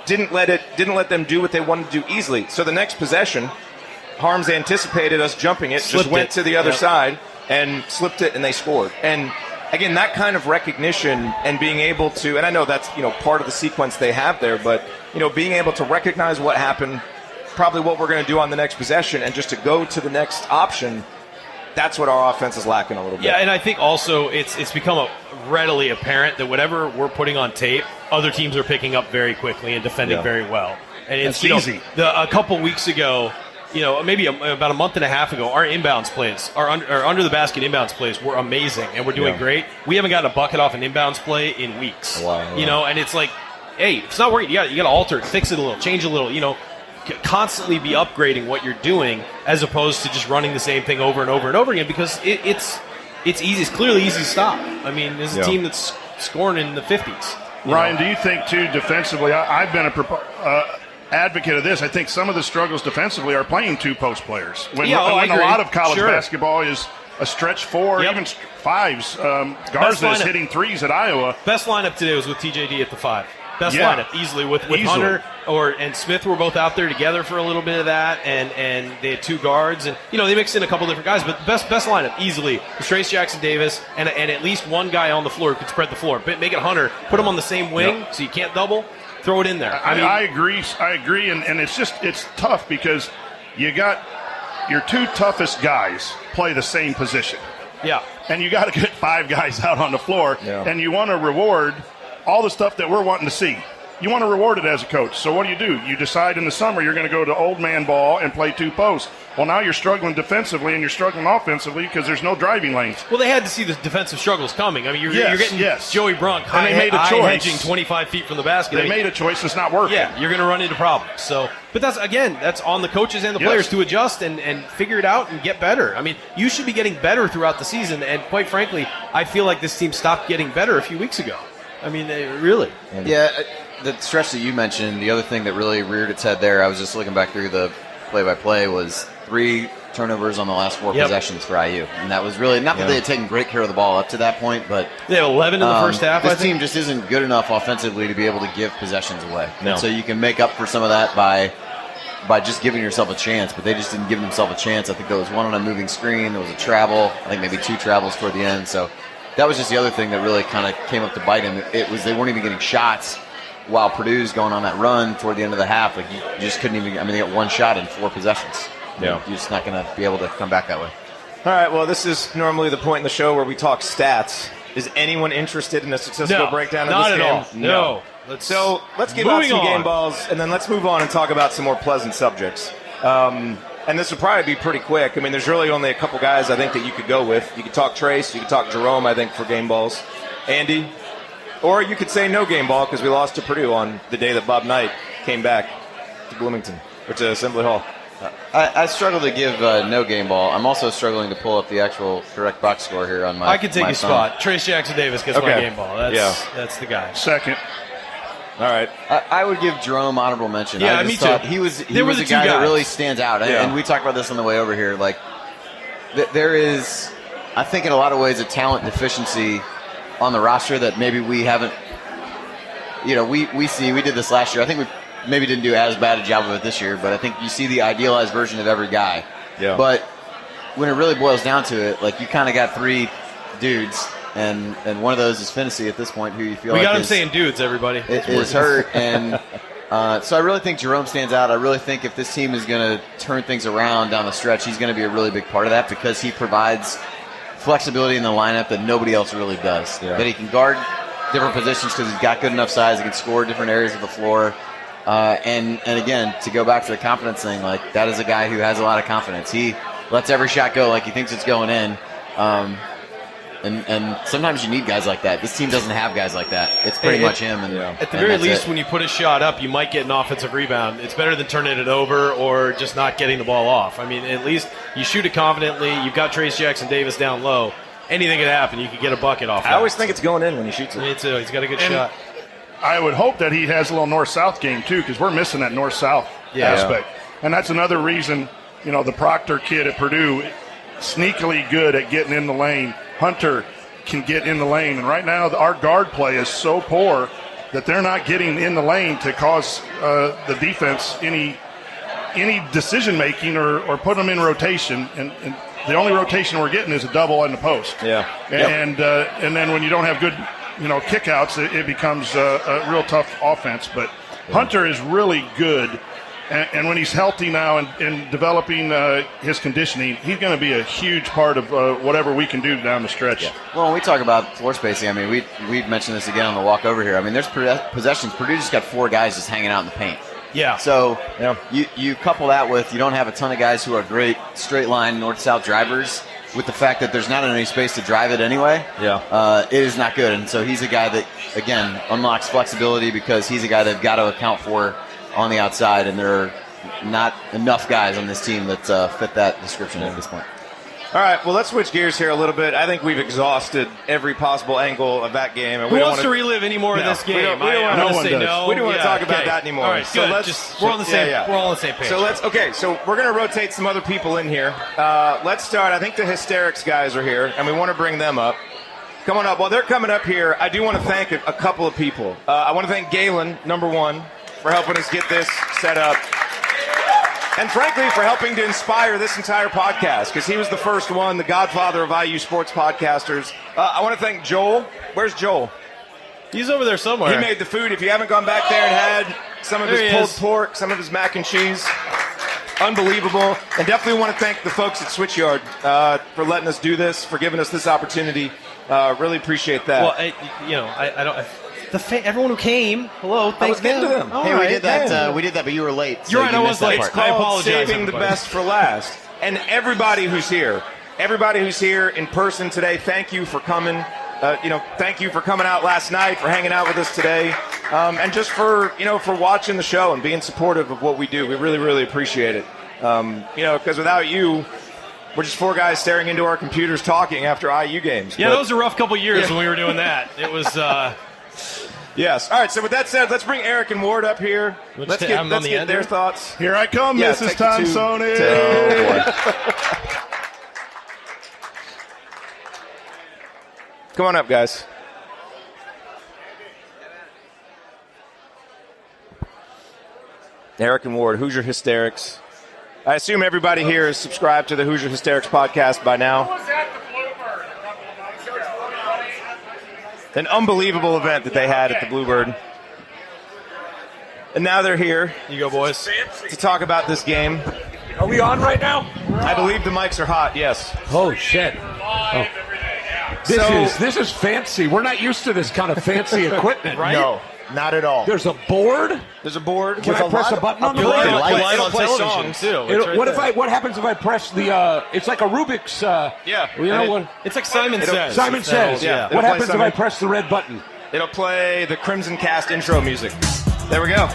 Didn't let them do what they wanted to do easily. So the next possession, Harms anticipated us jumping it, just went to the other side and slipped it, and they scored. And again, that kind of recognition and being able to, and I know that's, part of the sequence they have there, but, being able to recognize what happened, probably what we're going to do on the next possession, and just to go to the next option, that's what our offense is lacking a little bit. Yeah, and I think also it's become readily apparent that whatever we're putting on tape, other teams are picking up very quickly and defending very well. And it's easy. A couple weeks ago, maybe about a month and a half ago, our inbounds plays, our under the basket inbounds plays were amazing, and we're doing great. We haven't gotten a bucket off an inbounds play in weeks. Wow. And it's like, hey, if it's not working, you got to alter it, fix it a little, change it a little, constantly be upgrading what you're doing as opposed to just running the same thing over and over and over again, because it's easy. It's clearly easy to stop. There's a team that's scoring in the 50s. Ryan, do you think, too, defensively, I've been a advocate of this. I think some of the struggles defensively are playing two post players. When a lot of college basketball is a stretch 4, even 5s. Garza's hitting 3s at Iowa. Best lineup today was with TJD at the 5. Best lineup easily with Hunter and Smith were both out there together for a little bit of that, and they had 2 guards, and they mixed in a couple different guys, but best lineup easily was Trace Jackson Davis and at least one guy on the floor who could spread the floor. Make it Hunter, put him on the same wing so you can't double. Throw it in there. I agree, and it's tough because you got your 2 toughest guys play the same position. Yeah, and you got to get 5 guys out on the floor, and you want to reward all the stuff that we're wanting to see. You want to reward it as a coach. So what do? You decide in the summer you're going to go to old man ball and play 2 posts. Well, now you're struggling defensively and you're struggling offensively because there's no driving lanes. Well, they had to see the defensive struggles coming. You're getting Joey Brunk and they made a choice. Hedging 25 feet from the basket. They made a choice that's not working. Yeah, you're going to run into problems. So, but that's on the coaches and the players to adjust and figure it out and get better. You should be getting better throughout the season, and quite frankly, I feel like this team stopped getting better a few weeks ago. Really. Yeah, the stretch that you mentioned, the other thing that really reared its head there, I was just looking back through the play-by-play, was 3 turnovers on the last 4 possessions for IU. And that was really, not that they had taken great care of the ball up to that point, but they had 11 in the first half, This team just isn't good enough offensively to be able to give possessions away. No. And so you can make up for some of that by just giving yourself a chance, but they just didn't give themselves a chance. I think there was one on a moving screen, there was a travel, I think maybe 2 travels toward the end, so that was just the other thing that really kind of came up to bite him. It was they weren't even getting shots while Purdue's going on that run toward the end of the half. You just couldn't even. They got 1 shot in 4 possessions. You're just not going to be able to come back that way. All right. Well, this is normally the point in the show where we talk stats. Is anyone interested in a statistical breakdown of this game? Not at all. No. So let's give out some game balls, and then let's move on and talk about some more pleasant subjects. And this will probably be pretty quick. There's really only a couple guys I think that you could go with. You could talk Trace. You could talk Jerome, I think, for game balls. Andy. Or you could say no game ball because we lost to Purdue on the day that Bob Knight came back to Bloomington, or to Assembly Hall. I struggle to give no game ball. I'm also struggling to pull up the actual correct box score here on my. I can take my your phone. spot. Trace Jackson-Davis gets my game ball. That's the guy. Second. All right. I would give Jerome honorable mention. Yeah, I just me thought too. He was They were a the two guy that guys. really stands out. And we talked about this on the way over here. Like, there is, I think, in a lot of ways, a talent deficiency on the roster that maybe we haven't. We see. We did this last year. I think we maybe didn't do as bad a job of it this year, but I think you see the idealized version of every guy. Yeah. But when it really boils down to it, like, you kind of got three dudes, and one of those is Finney at this point, who you feel We like got him is, saying dudes, everybody. is hurt, and so I really think Jerome stands out. I really think if this team is going to turn things around down the stretch, he's going to be a really big part of that because he provides flexibility in the lineup that nobody else really does. Yeah. That he can guard different positions because he's got good enough size. He can score different areas of the floor. And again, to go back to the confidence thing, like, that is a guy who has a lot of confidence. He lets every shot go like he thinks it's going in. And sometimes you need guys like that. This team doesn't have guys like that. It's pretty much him. And At the and very that's least, it. when you put a shot up, you might get an offensive rebound. It's better than turning it over or just not getting the ball off. I mean, at least you shoot it confidently. You've got Trace Jackson-Davis down low. Anything could happen. You could get a bucket off. I always think it's going in when he shoots it. Me too. He's got a good And shot. I would hope that he has a little north-south game, too, because we're missing that north-south aspect. And that's another reason, the Proctor kid at Purdue, sneakily good at getting in the lane. Hunter can get in the lane. And right now, our guard play is so poor that they're not getting in the lane to cause the defense any decision-making or put them in rotation. And the only rotation we're getting is a double in the post. Yeah. And then when you don't have good, kickouts, it becomes a real tough offense. But Hunter is really good. And when he's healthy now and developing his conditioning, he's going to be a huge part of whatever we can do down the stretch. Yeah. Well, when we talk about floor spacing, I mean, we've mentioned this again on the walk over here. I mean, there's possessions. Purdue just got 4 guys just hanging out in the paint. Yeah. So you couple that with you don't have a ton of guys who are great straight line north-south drivers with the fact that there's not any space to drive it anyway. Yeah. It is not good. And so he's a guy that, again, unlocks flexibility because he's a guy they've got to account for on the outside, and there are not enough guys on this team that fit that description at this point. All right, well, let's switch gears here a little bit. I think we've exhausted every possible angle of that game. And Who wants to relive any more of this game? We don't I'm no gonna one say does. no. We don't want to talk about okay. that anymore. All right, so good. We're on the same. We're all on the same page. So we're going to rotate some other people in here. Let's start. I think the Hysterics guys are here, and we want to bring them up. Come on up. While they're coming up here, I do want to thank a couple of people. I want to thank Galen, number one, for helping us get this set up. And frankly, for helping to inspire this entire podcast, because he was the first one, the godfather of IU sports podcasters. I want to thank Joel. Where's Joel? He's over there somewhere. He made the food. If you haven't gone back there and had some of There his he pulled is. pork, some of his mac and cheese, unbelievable. And definitely want to thank the folks at Switchyard for letting us do this, for giving us this opportunity. Really appreciate that. Well, I don't. Everyone who came, hello, thanks getting to them. All Hey, right. we did that, but you were late. You're right, you I missed was that late. part. I Called apologize, saving the everybody. best for last. And everybody who's here in person today, thank you for coming. Thank you for coming out last night, for hanging out with us today, and just for watching the show and being supportive of what we do. We really, really appreciate it. Because without you, we're just 4 guys staring into our computers talking after IU games. Yeah, But- that was a rough couple years when we were doing that. It was. Yes. All right. So with that said, let's bring Eric and Ward up here. Let's get their thoughts. Here I come, Yeah, Mrs. take the two. Tonsoni. Come on up, guys. Eric and Ward, Hoosier Hysterics. I assume everybody here is subscribed to the Hoosier Hysterics podcast by now. An unbelievable event that they had at the Bluebird. And now they're here You go, boys. to talk about this game. Are we on right now? I believe the mics are hot, yes. Oh shit! Oh. This is fancy. We're not used to this kind of fancy equipment, right? No, not at all. There's a board. There's a board. Can I press a button on the You'll board? it'll play television. songs too. It's right What there. What happens if I press the? It's like a Rubik's. Yeah. You know what? It's like Simon Says. Simon It's that old- Says. yeah. It'll What play happens if Simon. I press the red button? It'll play the Crimson Cast intro music. There we go.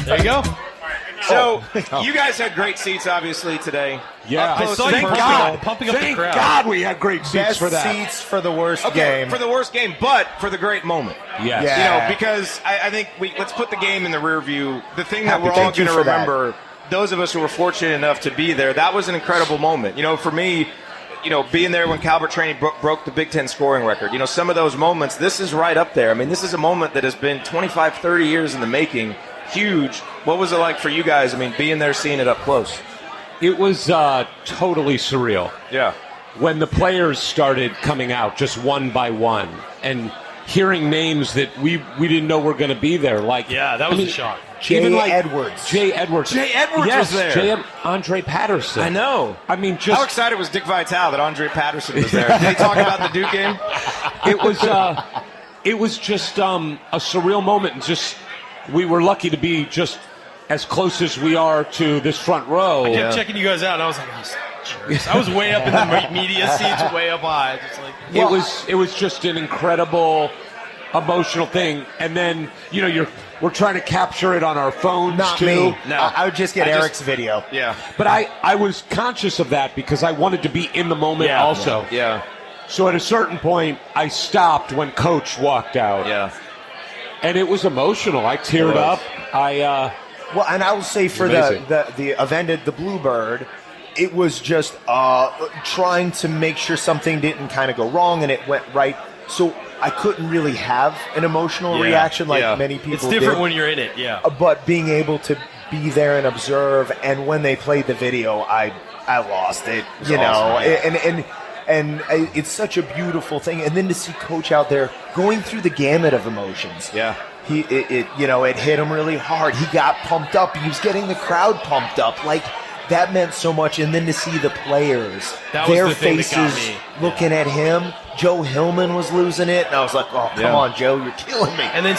There you go. So you guys had great seats, obviously, today. Yeah, Up close saw and you personal. pumping up the Thank crowd. God we had great seats Best for that. seats for the worst Okay, game. for the worst game, but for the great moment. Yes. Yeah. Because I think let's put the game in the rear view. The thing that Happy. we're all Thank you going to for that. remember, those of us who were fortunate enough to be there, that was an incredible moment. For me, being there when Calvert Trainee broke the Big Ten scoring record, some of those moments, this is right up there. I mean, this is a moment that has been 25, 30 years in the making. Huge. What was it like for you guys? I mean, being there, seeing it up close. It was totally surreal. Yeah. When the players started coming out just one by one and hearing names that we didn't know were going to be there. Like, Yeah, that was a shock. Jay even like Edwards. Jay Edwards. Jay Edwards yes, was there. Andre Patterson. I know. I mean, just How excited was Dick Vitale that Andre Patterson was there? Did he talk about the Duke game? it was just a surreal moment, and just we were lucky to be just as close as we are to this front row. I kept checking you guys out, and I was like, jerks. I was way up in the media seats, way up high. Just like, It was just an incredible emotional thing, and then we're trying to capture it on our phones Not too. me. No. I would just get I just- Eric's video. Yeah. But I was conscious of that because I wanted to be in the moment Yeah. also. Yeah. So at a certain point, I stopped when Coach walked out. Yeah. And it was emotional. I teared up. Well, and I will say for Amazing. the event at the Bluebird, it was just trying to make sure something didn't kind of go wrong and it went right. So I couldn't really have an emotional reaction like many people it's different did. when you're in it, yeah. But being able to be there and observe, and when they played the video, I lost it. And it's such a beautiful thing. And then to see Coach out there going through the gamut of emotions. Yeah. It hit him really hard. He got pumped up. He was getting the crowd pumped up. Like, that meant so much. And then to see the players, That was their the thing that got faces me. looking at him. Joe Hillman was losing it. And I was like, oh, come on, Joe, you're killing me. And then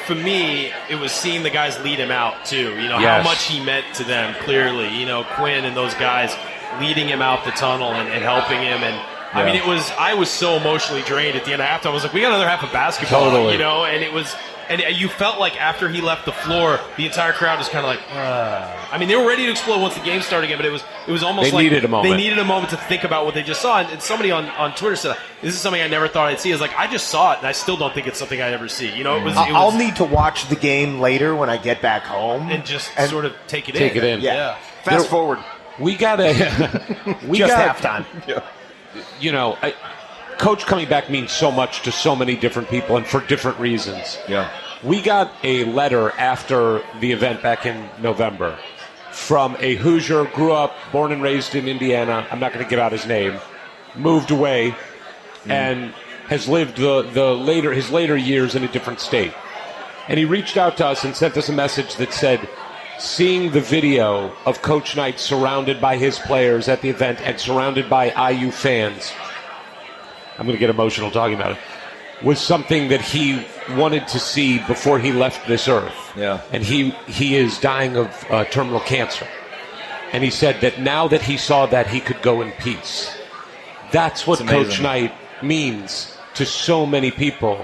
for me, it was seeing the guys lead him out too. How Yes. much he meant to them. Clearly, Quinn and those guys leading him out the tunnel and helping him. And I mean, I was so emotionally drained at the end of halftime. I was like, we got another half of basketball, Totally. And it was. And you felt like after he left the floor, the entire crowd was kind of like, I mean, they were ready to explode once the game started again, but it was almost They like needed a moment. they needed a moment to think about what they just saw. And somebody on Twitter said, this is something I never thought I'd see. It's like, I just saw it, and I still don't think it's something I ever see. It was I'll need to watch the game later when I get back home. and just sort of take it Take in. it in. Yeah. Fast forward. We got to. Just halftime. Coach coming back means so much to so many different people and for different reasons. Yeah. We got a letter after the event back in November from a Hoosier, grew up, born and raised in Indiana. I'm not going to give out his name. Moved away and has lived his later years in a different state. And he reached out to us and sent us a message that said, seeing the video of Coach Knight surrounded by his players at the event and surrounded by IU fans, I'm going to get emotional talking about it, was something that he wanted to see before he left this earth. Yeah. And he is dying of terminal cancer. And he said that now that he saw that, he could go in peace. That's what It's amazing. Coach Knight means to so many people.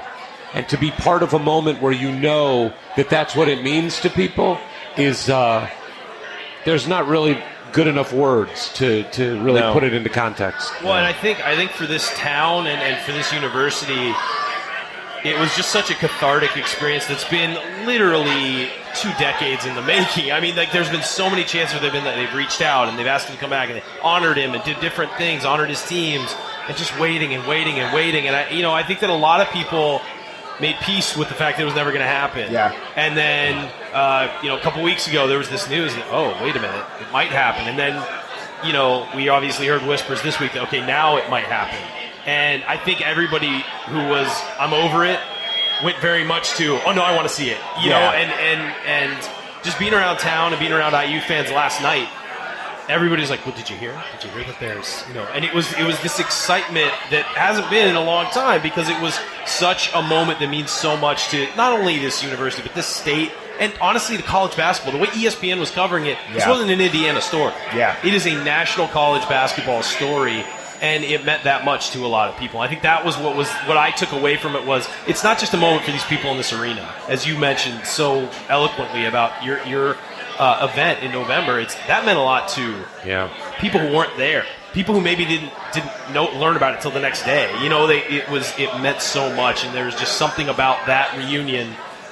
And to be part of a moment where you know that that's what it means to people is there's not really good enough words to really put it into context. Well, and I think for this town and for this university, it was just such a cathartic experience that's been literally 2 decades in the making. I mean, like, there's been so many chances where they've reached out and they've asked him to come back and they honored him and did different things, honored his teams, and just waiting and waiting and waiting. And I think that a lot of people made peace with the fact that it was never going to happen. Yeah. And then, a couple weeks ago, there was this news that, oh, wait a minute, it might happen. And then, we obviously heard whispers this week that, okay, now it might happen. And I think everybody who was, I'm over it, went very much to, oh, no, I want to see it. You know, and just being around town and being around IU fans last night, everybody's like, well, did you hear? Did you hear that there's, and it was this excitement that hasn't been in a long time because it was such a moment that means so much to not only this university, but this state, and honestly, the college basketball. The way ESPN was covering it, this wasn't an Indiana story. Yeah. It is a national college basketball story, and it meant that much to a lot of people. I think that was what I took away from it was it's not just a moment for these people in this arena, as you mentioned so eloquently about your event in November, that meant a lot to people who weren't there. People who maybe didn't learn about it till the next day. It meant so much, and there's just something about that reunion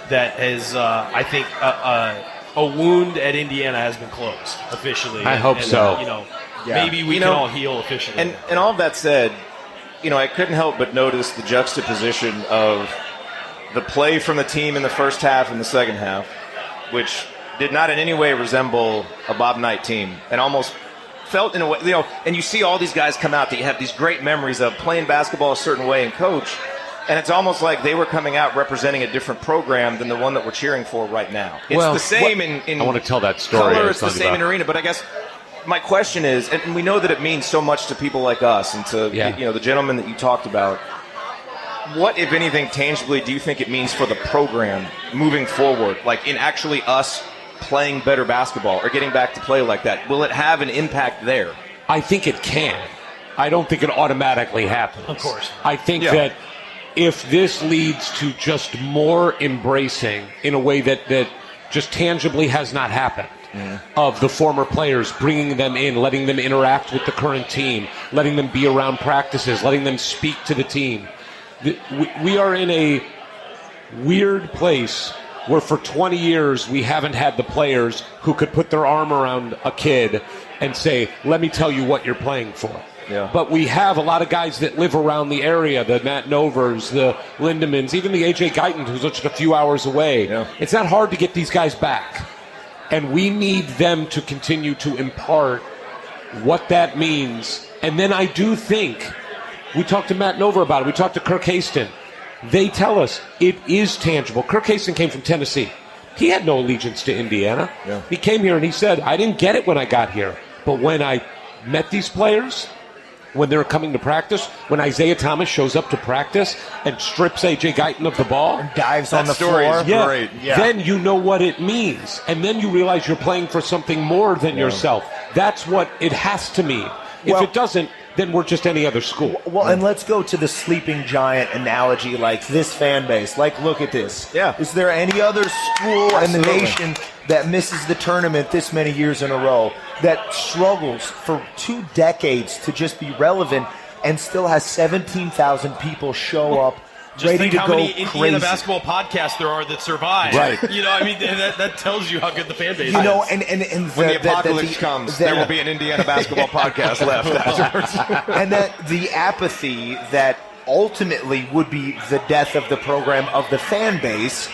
that is, I think, a wound at Indiana has been closed officially. I hope so. Maybe we can all heal officially. And all of that said, I couldn't help but notice the juxtaposition of the play from the team in the first half and the second half, which did not in any way resemble a Bob Knight team, and almost felt in a way, and you see all these guys come out that you have these great memories of playing basketball a certain way and coach, and it's almost like they were coming out representing a different program than the one that we're cheering for right now. It's the same in I want to tell that story. Color, it's the same in arena, but I guess my question is, and we know that it means so much to people like us and to the gentleman that you talked about, what, if anything, tangibly do you think it means for the program moving forward, like in actually us playing better basketball or getting back to play like that? Will it have an impact there? I think it can. I don't think it automatically happens. Of course. I think that if this leads to just more embracing in a way that just tangibly has not happened, of the former players, bringing them in, letting them interact with the current team, letting them be around practices, letting them speak to the team. We are in a weird place where for 20 years we haven't had the players who could put their arm around a kid and say, let me tell you what you're playing for. Yeah. But we have a lot of guys that live around the area, the Matt Novers, the Lindemans, even the A.J. Guyton, who's just a few hours away. Yeah. It's not hard to get these guys back. And we need them to continue to impart what that means. And then I do think, we talked to Matt Nover about it, we talked to Kirk Haston. They tell us it is tangible. Kirk Haston came from Tennessee. He had no allegiance to Indiana. Yeah. He came here and he said, I didn't get it when I got here. But when I met these players, when they were coming to practice, when Isaiah Thomas shows up to practice and strips A.J. Guyton of the ball, And dives on the story floor. is great. then you know what it means. And then you realize you're playing for something more than yourself. That's what it has to mean. Well- if it doesn't, then we're just any other school. Well, and let's go to the sleeping giant analogy, like this fan base. Like, look at this. Yeah. Is there any other school in the Absolutely. nation that misses the tournament this many years in a row, that struggles for 2 decades to just be relevant and still has 17,000 people show up Just ready think to how go many crazy? Indiana basketball podcasts there are that survive. Right. That tells you how good the fan base You is. know, and When the apocalypse comes, there will be an Indiana basketball podcast left afterwards. and that the apathy that ultimately would be the death of the program, of the fan base,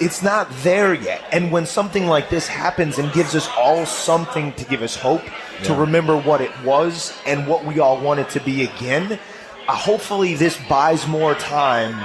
it's not there yet. And when something like this happens and gives us all something to give us hope, to remember what it was and what we all want it to be again, hopefully this buys more time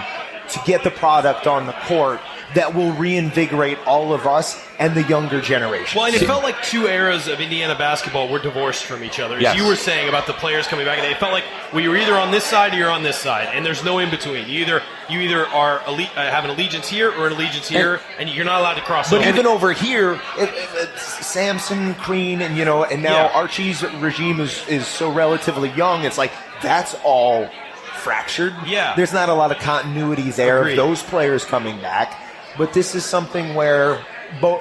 to get the product on the court that will reinvigorate all of us and the younger generation. Well, and it felt like 2 eras of Indiana basketball were divorced from each other. As Yes. you were saying about the players coming back, and it felt like you're either on this side or you're on this side, and there's no in between. You either are have an allegiance here or an allegiance here, and you're not allowed to cross But over. even over here, it's Samson, Crean, and and now Archie's regime is so relatively young. It's like that's all fractured. Yeah. There's not a lot of continuity there Agreed. of those players coming back. But this is something where both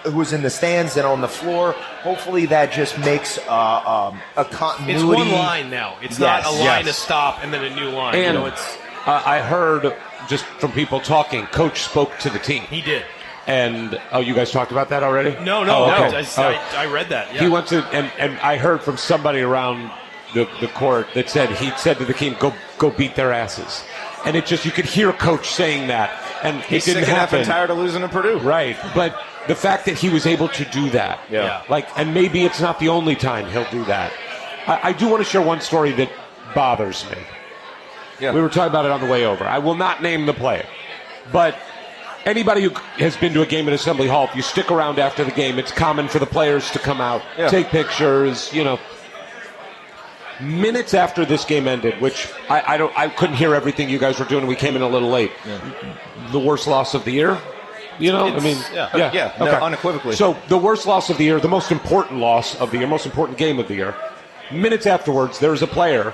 who's in the stands and on the floor, hopefully that just makes a continuity. It's one line now. It's not a line Yes. to stop and then a new line. And It's I heard just from people talking, Coach spoke to the team. he did. And, you guys talked about that already? No. okay. I read that. Yeah. He went to, and I heard from somebody around the court that said he said to the team, go beat their asses. And it just, you could hear Coach saying that. And He's it didn't sick enough happen. and tired of losing to Purdue. Right. But the fact that he was able to do that, Yeah. and maybe it's not the only time he'll do that. I do want to share one story that bothers me. Yeah. We were talking about it on the way over. I will not name the player, but anybody who has been to a game at Assembly Hall, if you stick around after the game, it's common for the players to come out, take pictures, Minutes after this game ended, which I couldn't hear everything you guys were doing. We came in a little late. The worst loss of the year. No, unequivocally. So the worst loss of the year, the most important loss of the year, most important game of the year. Minutes afterwards, there's a player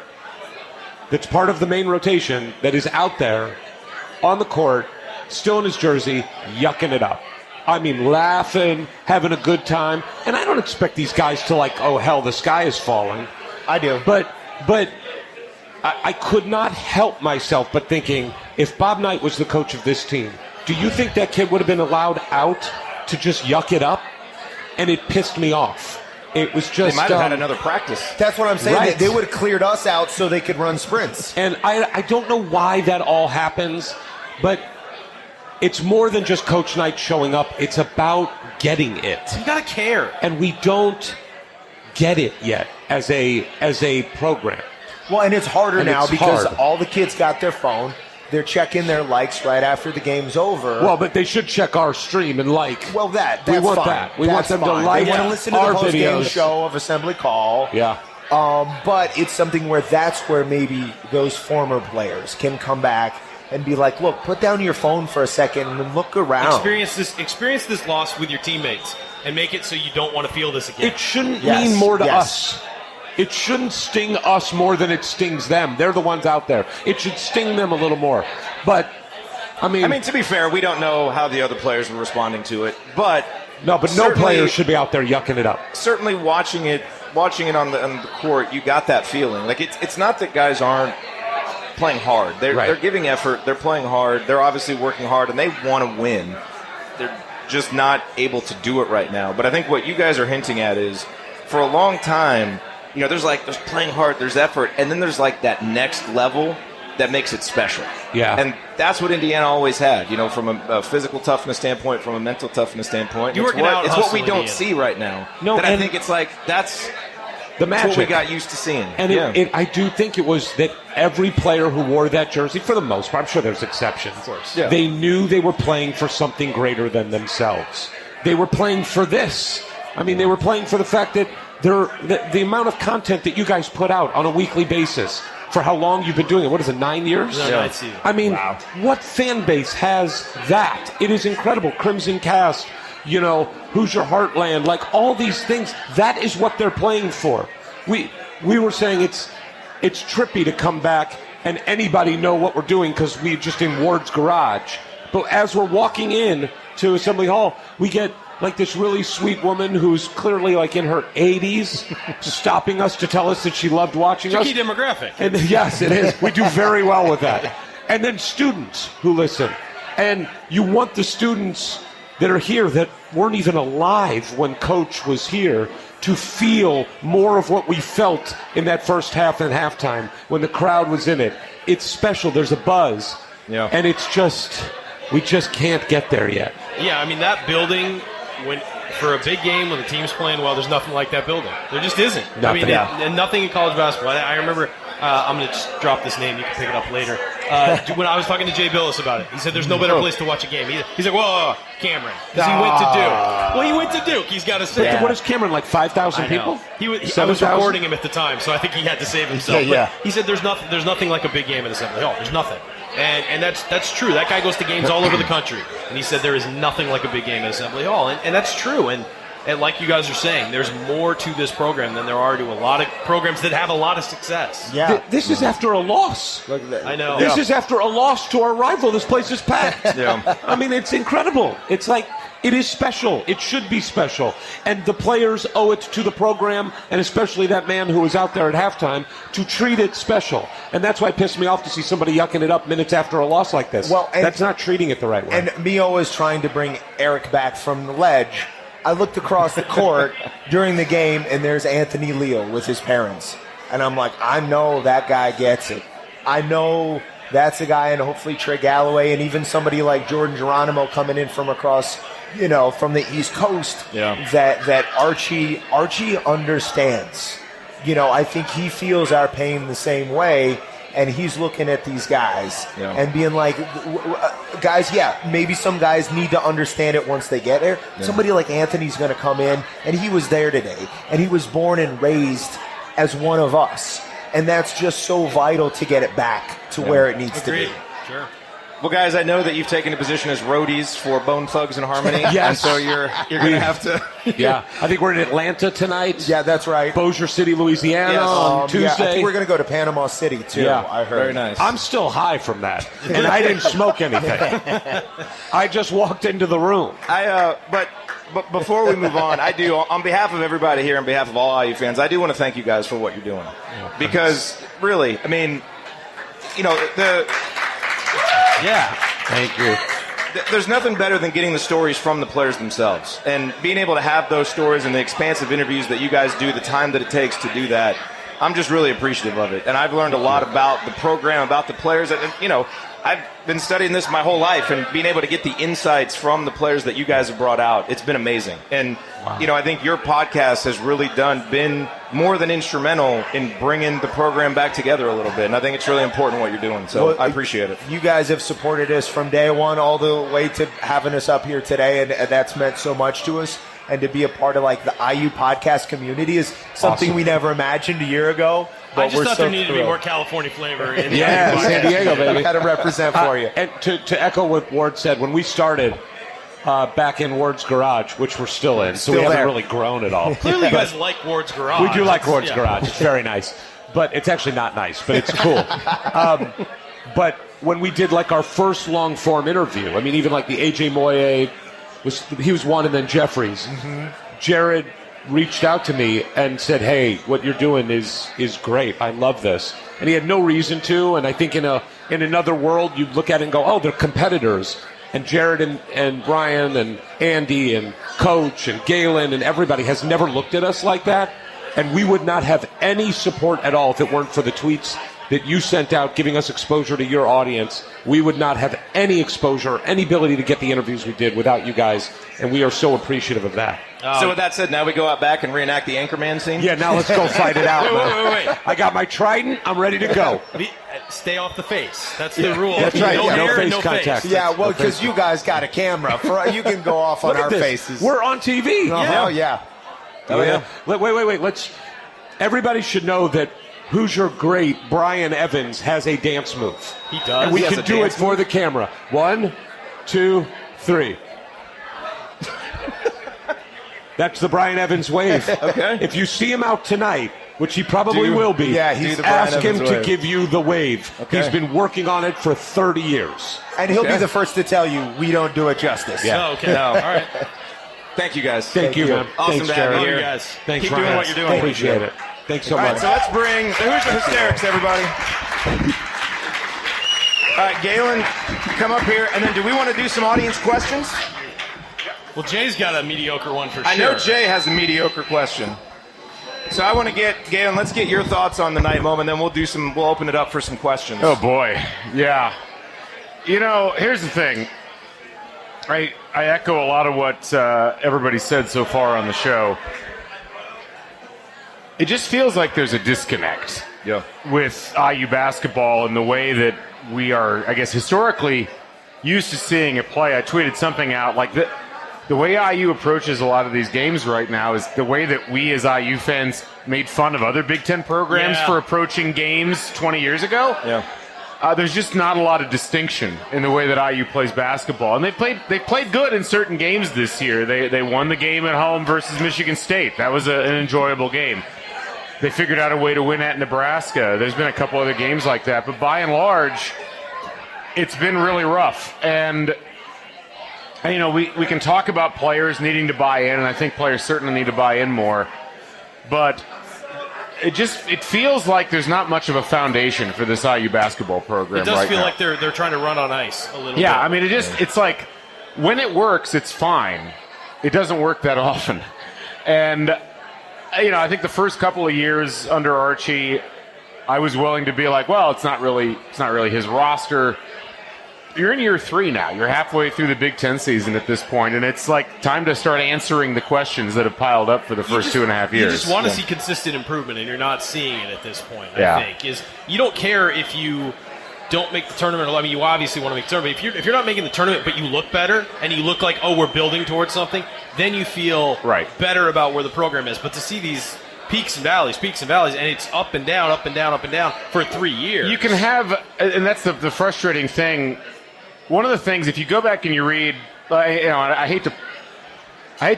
that's part of the main rotation that is out there on the court, still in his jersey, yucking it up. laughing, having a good time. And I don't expect these guys to oh hell, the sky is falling. I do. But I could not help myself but thinking, if Bob Knight was the coach of this team, do you think that kid would have been allowed out to just yuck it up? And it pissed me off. It was just... They might have had another practice. That's what I'm saying. Right. They would have cleared us out so they could run sprints. And I don't know why that all happens, but it's more than just Coach Knight showing up. It's about getting it. You got to care. And we don't get it yet as a program. Well, and it's harder now because hard. all the kids got their phone. They're checking their likes right after the game's over. Well, but they should check our stream and like. Well, that's we want fine. that. We want them to like They want to listen to our the post-game videos. show of Assembly Call. Yeah. But it's something where that's where maybe those former players can come back and be like, look, put down your phone for a second and look around. Experience this loss with your teammates and make it so you don't want to feel this again. It shouldn't mean more to us. It shouldn't sting us more than it stings them. They're the ones out there. It should sting them a little more. But, I mean, to be fair, we don't know how the other players were responding to it, but no player should be out there yucking it up. Certainly, watching it on the court, you got that feeling. Like it's not that guys aren't playing hard. They're giving effort. They're playing hard. They're obviously working hard, and they want to win. They're just not able to do it right now. But I think what you guys are hinting at is, for a long time, there's playing hard, there's effort, and then there's that next level that makes it special. Yeah. And that's what Indiana always had, from a physical toughness standpoint, from a mental toughness standpoint. It's what we don't Indiana. see right now. No, I think it's that's the magic. what we got used to seeing. And I do think it was that every player who wore that jersey, for the most part, I'm sure there's exceptions, of course, they knew they were playing for something greater than themselves. They were playing for this. They were playing for the fact that the amount of content that you guys put out on a weekly basis, for how long you've been doing it, what is it, 9 years? Yeah. What fan base has that? It is incredible. Crimson Cast, Hoosier Heartland, all these things, that is what they're playing for. We were saying it's trippy to come back and anybody know what we're doing because we're just in Ward's garage. But as we're walking in to Assembly Hall, we get this really sweet woman who's clearly in her 80s stopping us to tell us that she loved watching us. It's a key demographic. And yes, it is. We do very well with that. And then students who listen. And you want the students that are here that weren't even alive when Coach was here to feel more of what we felt in that first half and halftime when the crowd was in it. It's special. There's a buzz. Yeah. And we just can't get there yet. Yeah, that building, for a big game when the team's playing well, there's nothing like that building. There just isn't. Nothing. And nothing in college basketball. I remember, I'm going to just drop this name. You can pick it up later. When I was talking to Jay Billis about it, he said there's no better place to watch a game. He's like, whoa, Cameron. Because he went to Duke. Well, he went to Duke. He's got to say. What is Cameron, 5,000 people? I was recording him at the time, so I think he had to save himself. Yeah. He said there's nothing like a big game at Assembly Hall. There's nothing. And that's true. That guy goes to games all over the country. And he said there is nothing like a big game at Assembly Hall. And that's true. And like you guys are saying, there's more to this program than there are to a lot of programs that have a lot of success. Yeah. This is after a loss. I know. This is after a loss to our rival. This place is packed. Yeah. It's incredible. It's it is special. It should be special. And the players owe it to the program, and especially that man who was out there at halftime, to treat it special. And that's why it pissed me off to see somebody yucking it up minutes after a loss like this. Well, that's not treating it the right way. And Mio is trying to bring Eric back from the ledge. I looked across the court during the game, and there's Anthony Leal with his parents. And I'm like, I know that guy gets it. I know that's a guy, and hopefully Trey Galloway, and even somebody like Jordan Geronimo coming in from across, from the East Coast, that Archie understands. I think he feels our pain the same way, and he's looking at these guys and being like, guys, maybe some guys need to understand it once they get there. Yeah. Somebody like Anthony's going to come in, and he was there today, and he was born and raised as one of us. And that's just so vital to get it back to where it needs to be. Sure. Well, guys, I know that you've taken a position as roadies for Bone Thugs and Harmony. Yes. And so you're going to have to. Yeah. I think we're in Atlanta tonight. Yeah, that's right. Bossier City, Louisiana on Tuesday. Yeah, I think we're going to go to Panama City, too, Yeah. I heard. Very nice. I'm still high from that, and I didn't smoke anything. I just walked into the room. But before we move on, I do, on behalf of everybody here, on behalf of all IU fans, I do want to thank you guys for what you're doing. Because, really, I mean, Thank you. There's nothing better than getting the stories from the players themselves. And being able to have those stories and the expansive interviews that you guys do, the time that it takes to do that, I'm just really appreciative of it. And I've learned a lot about the program, about the players. And, I've been studying this my whole life, and being able to get the insights from the players that you guys have brought out, it's been amazing. And, I think your podcast has really been more than instrumental in bringing the program back together a little bit. And I think it's really important what you're doing. So I appreciate it. You guys have supported us from day one all the way to having us up here today, and that's meant so much to us. And to be a part of the IU podcast community is something we never imagined a year ago. But I just thought there needed to be more California flavor in the IU podcast. San Diego, baby. Got to represent for you. And to echo what Ward said, when we started back in Ward's garage, which we're still in, so we haven't really grown at all. Clearly, you guys like Ward's garage. We do like Ward's garage. It's very nice. But it's actually not nice, but it's cool. But when we did our first long-form interview, I mean, even the A.J. Moye, he was one, and then Jeffries. Jerod reached out to me and said, hey, what you're doing is great. I love this. And he had no reason to, and I think in another world, you'd look at it and go, oh, they're competitors. And Jerod and Brian and Andy and Coach and Galen and everybody has never looked at us like that. And we would not have any support at all if it weren't for the tweets that you sent out giving us exposure to your audience. We would not have any exposure, any ability to get the interviews we did without you guys, and we are so appreciative of that. So with that said, now we go out back and reenact the Anchorman scene? Yeah, now let's go fight it out, man. Wait. I got my trident. I'm ready to go. Stay off the face. That's the rule. That's right. No hair, face no contact. face. Yeah, well, because you guys got a camera. You can go off on Look at our this. faces. We're on TV. Oh, yeah. Oh, yeah. Wait. Everybody should know that Hoosier great Brian Evans has a dance move. He does. And we He has can a do it dance for the camera. 1, 2, 3. That's the Brian Evans wave. Okay. If you see him out tonight, which he probably will be, he's the Brian ask him Evans to wave. give you the wave. Okay. He's been working on it for 30 years. And he'll be the first to tell you we don't do it justice. Yeah. Oh, okay. No. All right. Thank you, guys. Thank you, man. Awesome Thanks, to have Jerod. you here. You guys. Thanks, Keep doing Ryan. what you're doing. Appreciate it. Thanks so All much. right, so let's bring the Hoosier Hysterics, everybody. All right, Galen, come up here. And then do we want to do some audience questions? Well, Jay's got a mediocre one for sure. I know Jay has a mediocre question. So I want to get, Galen, let's get your thoughts on the night moment, then we'll open it up for some questions. Oh, boy. Yeah. Here's the thing. I echo a lot of what everybody said so far on the show. It just feels like there's a disconnect with IU basketball and the way that we are, I guess, historically used to seeing it play. I tweeted something out like the way IU approaches a lot of these games right now is the way that we as IU fans made fun of other Big Ten programs for approaching games 20 years ago. Yeah. There's just not a lot of distinction in the way that IU plays basketball, and they played good in certain games this year. They won the game at home versus Michigan State. That was an enjoyable game. They figured out a way to win at Nebraska. There's been a couple other games like that, but by and large, it's been really rough. And we can talk about players needing to buy in, and I think players certainly need to buy in more, but it feels like there's not much of a foundation for this IU basketball program. It does right feel now. like they're trying to run on ice a little bit. Yeah, I mean, it's like when it works, it's fine. It doesn't work that often. And, I think the first couple of years under Archie, I was willing to be like, well, it's not really his roster. You're in year 3 now. You're halfway through the Big Ten season at this point, and it's like time to start answering the questions that have piled up for the first 2.5 years. You just want to see consistent improvement, and you're not seeing it at this point, I think. You don't care if you don't make the tournament. I mean, you obviously want to make the tournament. If you're not making the tournament, but you look better, and you look like, oh, we're building towards something, then you feel better about where the program is. But to see these peaks and valleys, and it's up and down for 3 years. You can have, and that's the frustrating thing one of the things, if you go back and you read, I hate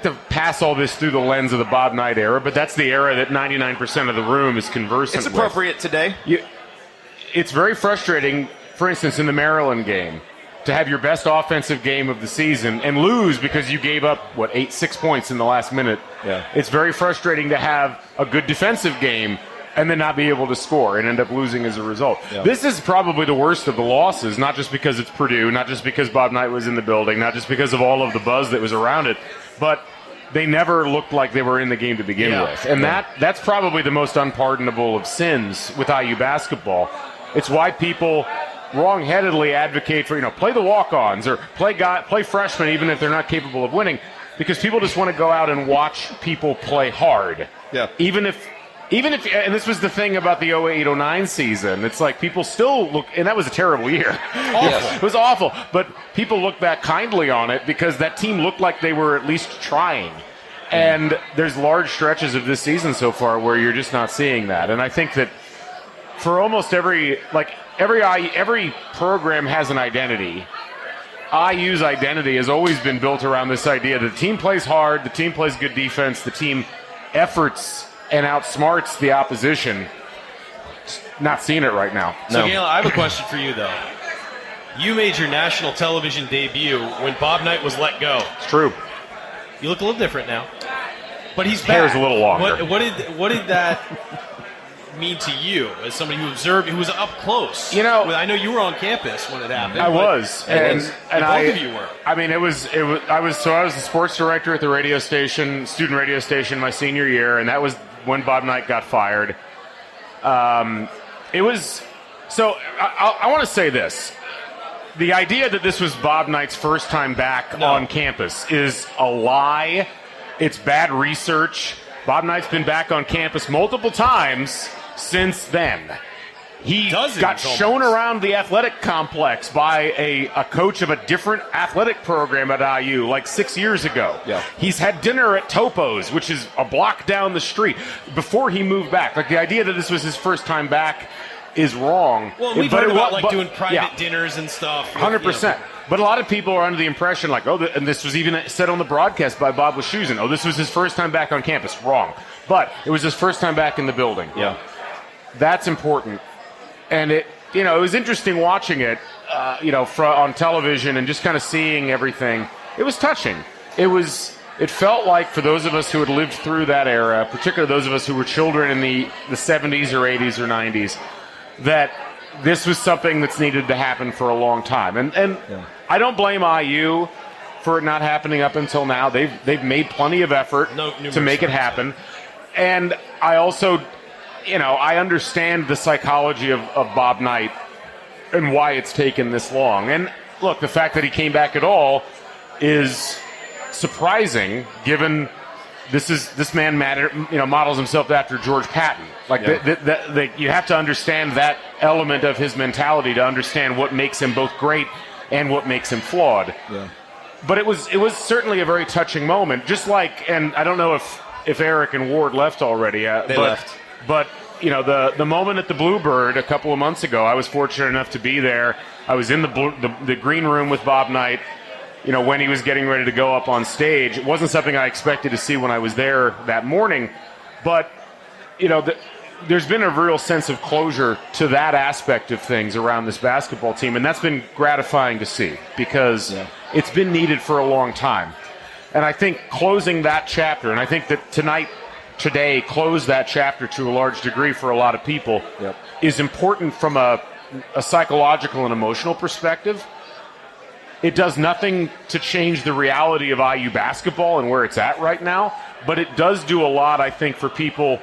to pass all this through the lens of the Bob Knight era, but that's the era that 99% of the room is conversant with. It's appropriate today. It's very frustrating, for instance, in the Maryland game, to have your best offensive game of the season and lose because you gave up, 6 points in the last minute. Yeah. It's very frustrating to have a good defensive game and then not be able to score and end up losing as a result. Yeah. This is probably the worst of the losses, not just because it's Purdue, not just because Bob Knight was in the building, not just because of all of the buzz that was around it, but they never looked like they were in the game to begin with. And that's probably the most unpardonable of sins with IU basketball. It's why people wrongheadedly advocate for, play the walk-ons or play freshmen even if they're not capable of winning, because people just want to go out and watch people play hard. Yeah. Even if, and this was the thing about the 08-09 season, it's like people still look, and that was a terrible year. Awful. It was awful. But people look back kindly on it because that team looked like they were at least trying. And there's large stretches of this season so far where you're just not seeing that. And I think that for almost every program has an identity. IU's identity has always been built around this idea that the team plays hard, the team plays good defense, the team efforts and outsmarts the opposition. Not seeing it right now. So, Galen, I have a question for you, though. You made your national television debut when Bob Knight was let go. It's true. You look a little different now. But he's back. Hair's a little longer. What did that mean to you as somebody who observed, who was up close? I know you were on campus when it happened. I was, and both of you were. I mean, I was the sports director at the radio station, student radio station, my senior year, and that was when Bob Knight got fired. I want to say this. The idea that this was Bob Knight's first time back on campus is a lie. It's bad research. Bob Knight's been back on campus multiple times since then. He got shown around the athletic complex by a coach of a different athletic program at IU like 6 years ago. Yeah. He's had dinner at Topo's, which is a block down the street, before he moved back. Like, the idea that this was his first time back is wrong. Well, we've heard about doing private dinners and stuff. 100%. But a lot of people are under the impression, like, and this was even said on the broadcast by Bob Wischusen, this was his first time back on campus. Wrong. But it was his first time back in the building. Yeah. That's important. And it was interesting watching it, on television and just kind of seeing everything. It was touching. It felt like, for those of us who had lived through that era, particularly those of us who were children in the 70s or 80s or 90s, that this was something that's needed to happen for a long time. And I don't blame IU for it not happening up until now. They've made plenty of effort to make it happen. And I also, I understand the psychology of Bob Knight and why it's taken this long. And look, the fact that he came back at all is surprising, given this man models himself after George Patton. Like, you have to understand that element of his mentality to understand what makes him both great and what makes him flawed. Yeah. But it was certainly a very touching moment. Just like, and I don't know if Eric and Ward left already. They left. But the moment at the Bluebird a couple of months ago, I was fortunate enough to be there. I was in the green room with Bob Knight. When he was getting ready to go up on stage. It wasn't something I expected to see when I was there that morning, but there's been a real sense of closure to that aspect of things around this basketball team, and that's been gratifying to see because it's been needed for a long time. And I think closing that chapter, and I think that today closed that chapter to a large degree for a lot of people, is important from a psychological and emotional perspective. It does nothing to change the reality of IU basketball and where it's at right now, but it does do a lot, I think, for people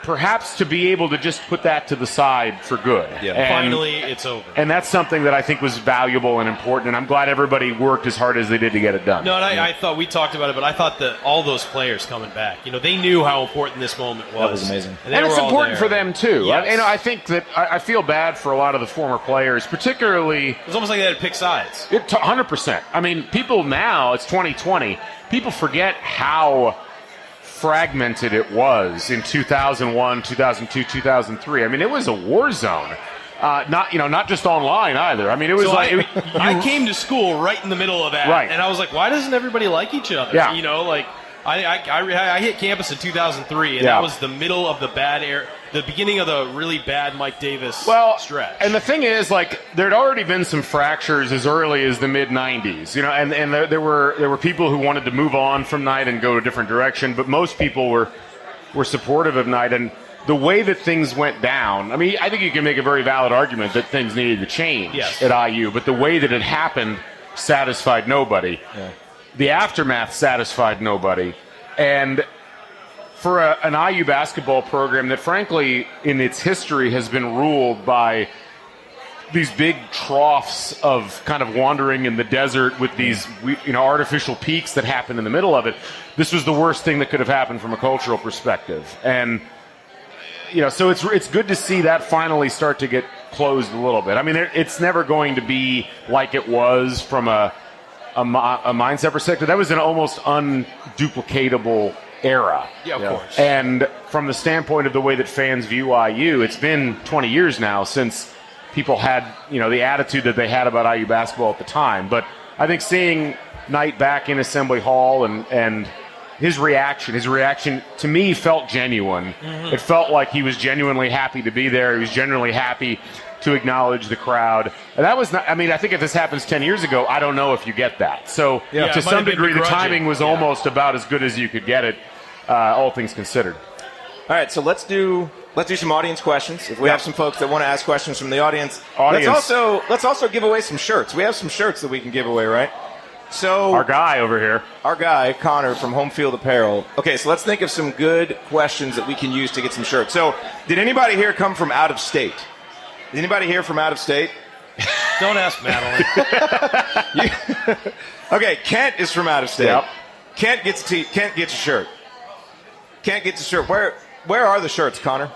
perhaps to be able to just put that to the side for good. Yeah. Finally, it's over. And that's something that I think was valuable and important, and I'm glad everybody worked as hard as they did to get it done. No, and I thought, we talked about it, but I thought that all those players coming back, they knew how important this moment was. That was amazing. And it's important for them, too. Yes. I think that I feel bad for a lot of the former players, particularly... It was almost like they had to pick sides. 100%. I mean, people now, it's 2020, people forget how fragmented it was in 2001, 2002, 2003. I mean, it was a war zone. Not just online either. I mean, it was I came to school right in the middle of that, Right. and I was like, why doesn't everybody like each other? Yeah. I hit campus in 2003, and that was the middle of the bad era, the beginning of the really bad Mike Davis stretch. And the thing is, there'd already been some fractures as early as the mid '90s, and there were people who wanted to move on from Knight and go a different direction, but most people were supportive of Knight. And the way that things went down, I mean, I think you can make a very valid argument that things needed to change at IU, but the way that it happened satisfied nobody. Yeah. The aftermath satisfied nobody. And for an IU basketball program that, frankly, in its history has been ruled by these big troughs of kind of wandering in the desert with these artificial peaks that happen in the middle of it, this was the worst thing that could have happened from a cultural perspective. And so it's good to see that finally start to get closed a little bit. I mean, it's never going to be like it was from a mindset perspective. That was an almost unduplicatable era. Yeah, of course. And from the standpoint of the way that fans view IU, it's been 20 years now since people had the attitude that they had about IU basketball at the time. But I think seeing Knight back in Assembly Hall and his reaction to me felt genuine. Mm-hmm. It felt like he was genuinely happy to be there. He was genuinely happy to acknowledge the crowd. And that was not, I mean, I think if this happens 10 years ago, I don't know if you get that. So to some degree, the timing was almost about as good as you could get it, all things considered. All right, so let's do some audience questions. If we have some folks that want to ask questions from the audience. Let's also give away some shirts. We have some shirts that we can give away, right? So our guy over here. Our guy, Connor, from Home Field Apparel. Okay, so let's think of some good questions that we can use to get some shirts. So, did anybody here come from out of state? Is anybody here from out of state? Don't ask Madeline. Okay, Kent is from out of state. Yep. Kent gets a shirt. Kent gets a shirt. Where are the shirts, Connor?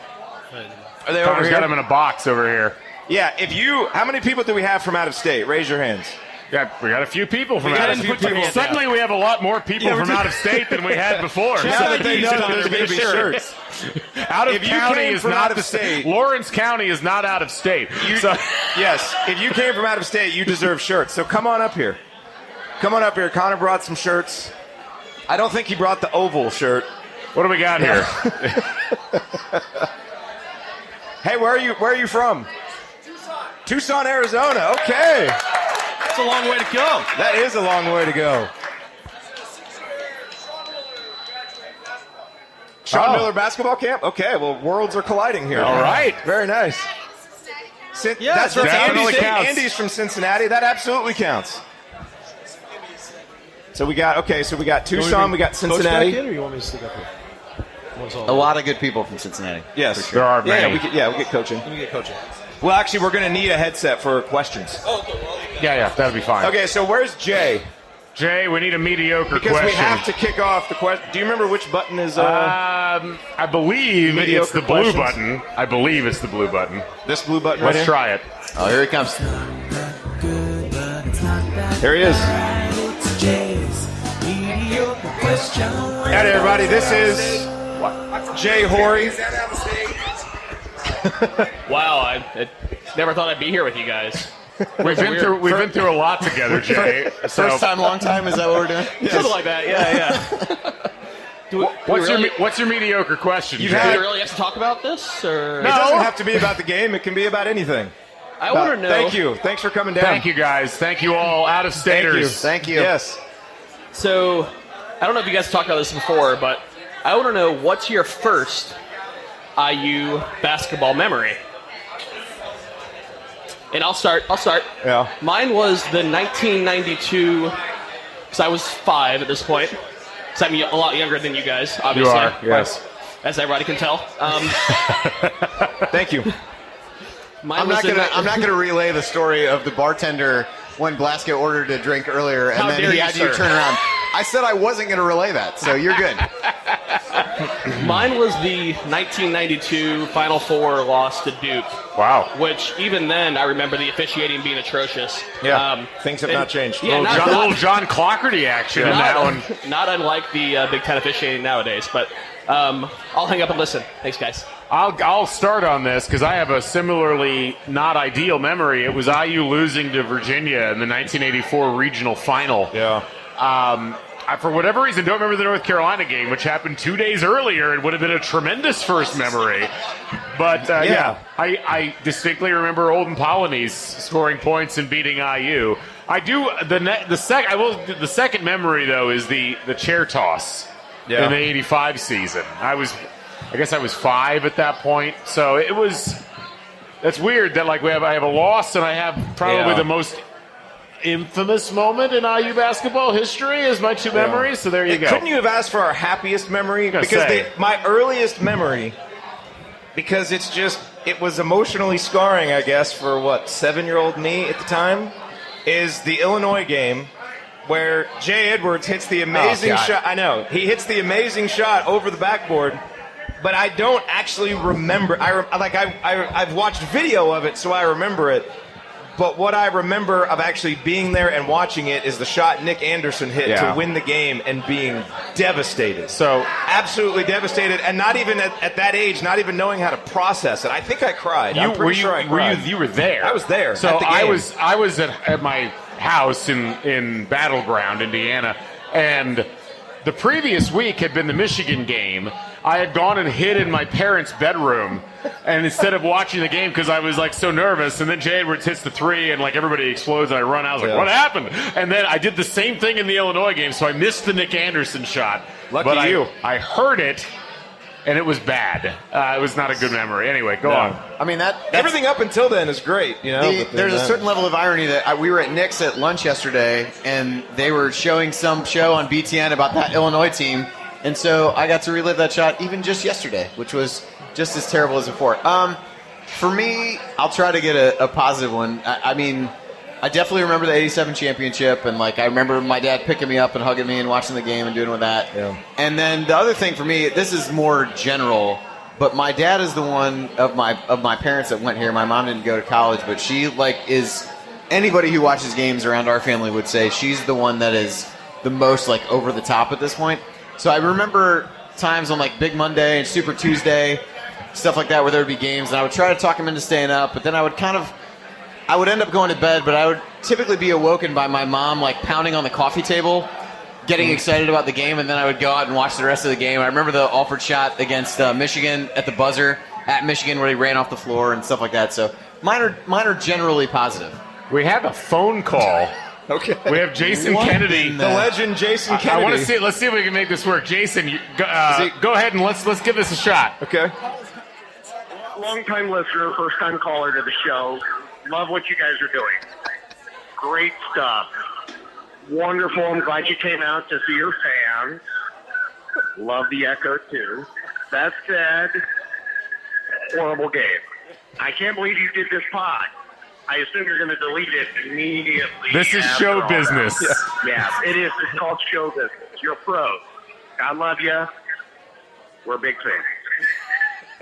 Are they Connor's over here? got them in a box over here. Yeah, how many people do we have from out of state? Raise your hands. Yeah, we got a few people from out of state. Suddenly we have a lot more people from out of state than we had before. Now that they know that there's going to be shirts. Out of if county is not out of state. Lawrence County is not out of state. Yes, if you came from out of state, you deserve shirts. So come on up here. Come on up here. Connor brought some shirts. I don't think he brought the oval shirt. What do we got here? Hey, where are you from? Tucson, Arizona. Okay. That's a long way to go. That is a long way to go. Sean Miller basketball camp? Okay, well, worlds are colliding here. All right. Very nice. That's right. Andy's from Cincinnati. That absolutely counts. So we got Tucson, we got Cincinnati. Or you want me to stick up here? A lot of good people from Cincinnati. Yes. There are many. We get coaching. Let me get coaching. Well, actually, we're going to need a headset for questions. Oh, okay. Well, Yeah, that'll be fine. Okay, so where's Jay? Jay, we need a mediocre because question. We have to kick off the question. Do you remember which button is? I believe it's the blue button. I believe it's the blue button. This blue button. Let's try it. Oh, here he comes. There he is. Howdy, everybody. This is Jay Horry. Wow, I never thought I'd be here with you guys. We've been through a lot together, Jay. First time, long time. Is that what we're doing? Yes. Something like that. Yeah. What's your mediocre question? Do we really have to talk about this, or no? It doesn't have to be about the game. It can be about anything. I want to know. Thank you. Thanks for coming down. Thank you, guys. Thank you all, out of staters. Thank you. Yes. So, I don't know if you guys have talked about this before, but I want to know what's your first IU basketball memory. And I'll start. Yeah. Mine was the 1992, because I was 5 at this point. So I'm a lot younger than you guys, obviously. You are, yes. As everybody can tell. Thank you. I'm not gonna relay the story of the bartender when Blasco ordered a drink earlier, and then he had you turn around. I said I wasn't going to relay that, so you're good. Mine was the 1992 Final Four loss to Duke. Wow. Which, even then, I remember the officiating being atrocious. Yeah, things have not changed. Yeah, little John Clockerty action in that one. Not unlike the Big Ten officiating nowadays, but I'll hang up and listen. Thanks, guys. I'll start on this because I have a similarly not ideal memory. It was IU losing to Virginia in the 1984 regional final. Yeah. I, for whatever reason, don't remember the North Carolina game, which happened 2 days earlier. It would have been a tremendous first memory. But, I distinctly remember Olden Polonese scoring points and beating IU. I do the second memory, though, is the chair toss in the 85 season. I guess I was 5 at that point. So that's weird that I have a loss and I have probably the most infamous moment in IU basketball history as my two memories. So there you go. Couldn't you have asked for our happiest memory? Because my earliest memory, because it was emotionally scarring, I guess, for 7-year-old me at the time, is the Illinois game where Jay Edwards hits the amazing shot. I know. He hits the amazing shot over the backboard. But I don't actually remember. I've watched video of it, so I remember it. But what I remember of actually being there and watching it is the shot Nick Anderson hit to win the game and being devastated. So absolutely devastated, and not even at that age, not even knowing how to process it. I think I cried. I'm pretty sure I cried. You were there. I was there. So at the game. I was at my house in Battleground, Indiana, and the previous week had been the Michigan game. I had gone and hid in my parents' bedroom, and instead of watching the game because I was so nervous, and then Jay Edwards hits the 3, and everybody explodes, and I run out. I was like, what happened? And then I did the same thing in the Illinois game, so I missed the Nick Anderson shot. Lucky you. I heard it, and it was bad. It was not a good memory. Anyway, go on. I mean, everything up until then is great. There's a certain level of irony that we were at Nick's at lunch yesterday, and they were showing some show on BTN about that Illinois team. And so I got to relive that shot even just yesterday, which was just as terrible as before. For me, I'll try to get a positive one. I mean, I definitely remember the 87 championship, and I remember my dad picking me up and hugging me and watching the game and doing with that. Yeah. And then the other thing for me, this is more general, but my dad is the one of my parents that went here. My mom didn't go to college, but she is anybody who watches games around our family would say she's the one that is the most over the top at this point. So I remember times on Big Monday and Super Tuesday, stuff like that, where there would be games, and I would try to talk him into staying up, but then I would end up going to bed, but I would typically be awoken by my mom pounding on the coffee table, getting excited about the game, and then I would go out and watch the rest of the game. I remember the Alford shot against Michigan at the buzzer at Michigan where he ran off the floor and stuff like that. So mine are generally positive. We have a phone call. Okay. We have Jason Kennedy, the legend Jason Kennedy. I want to see. Let's see if we can make this work. Jason, go ahead and let's give this a shot. Okay. Long-time listener, first-time caller to the show. Love what you guys are doing. Great stuff. Wonderful. I'm glad you came out to see your fans. Love the echo too. That said, horrible game. I can't believe you did this pod. I assume you're going to delete it immediately. This is show business. Yes, it is. It's called show business. You're pros. God love you. We're big fans.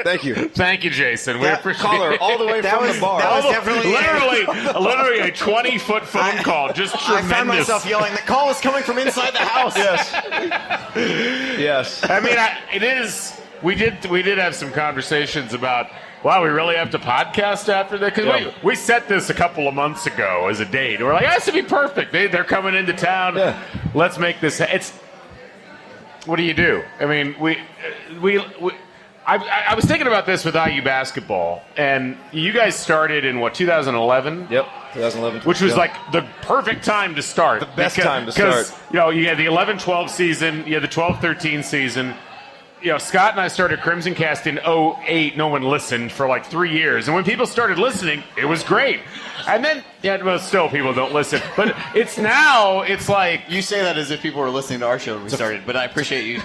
Thank you. Thank you, Jason. We appreciate caller it. all the way from the bar. That was definitely literally a 20-foot phone call. Just tremendous. I found myself yelling. The call was coming from inside the house. Yes. I mean, it is. We did have some conversations about. Wow, we really have to podcast after that? Because we set this a couple of months ago as a date. We're like, it has to be perfect. They're coming into town. Yeah. Let's make this. What do you do? I mean, I was thinking about this with IU basketball, and you guys started in 2011? Yep, 2011. Which was the perfect time to start. The best time to start. Because, you had the 11-12 season, you had the 12-13 season. Scott and I started Crimson Cast in 2008. No one listened for 3 years. And when people started listening, it was great. And then, still people don't listen. But it's like... You say that as if people were listening to our show when we started, but I appreciate you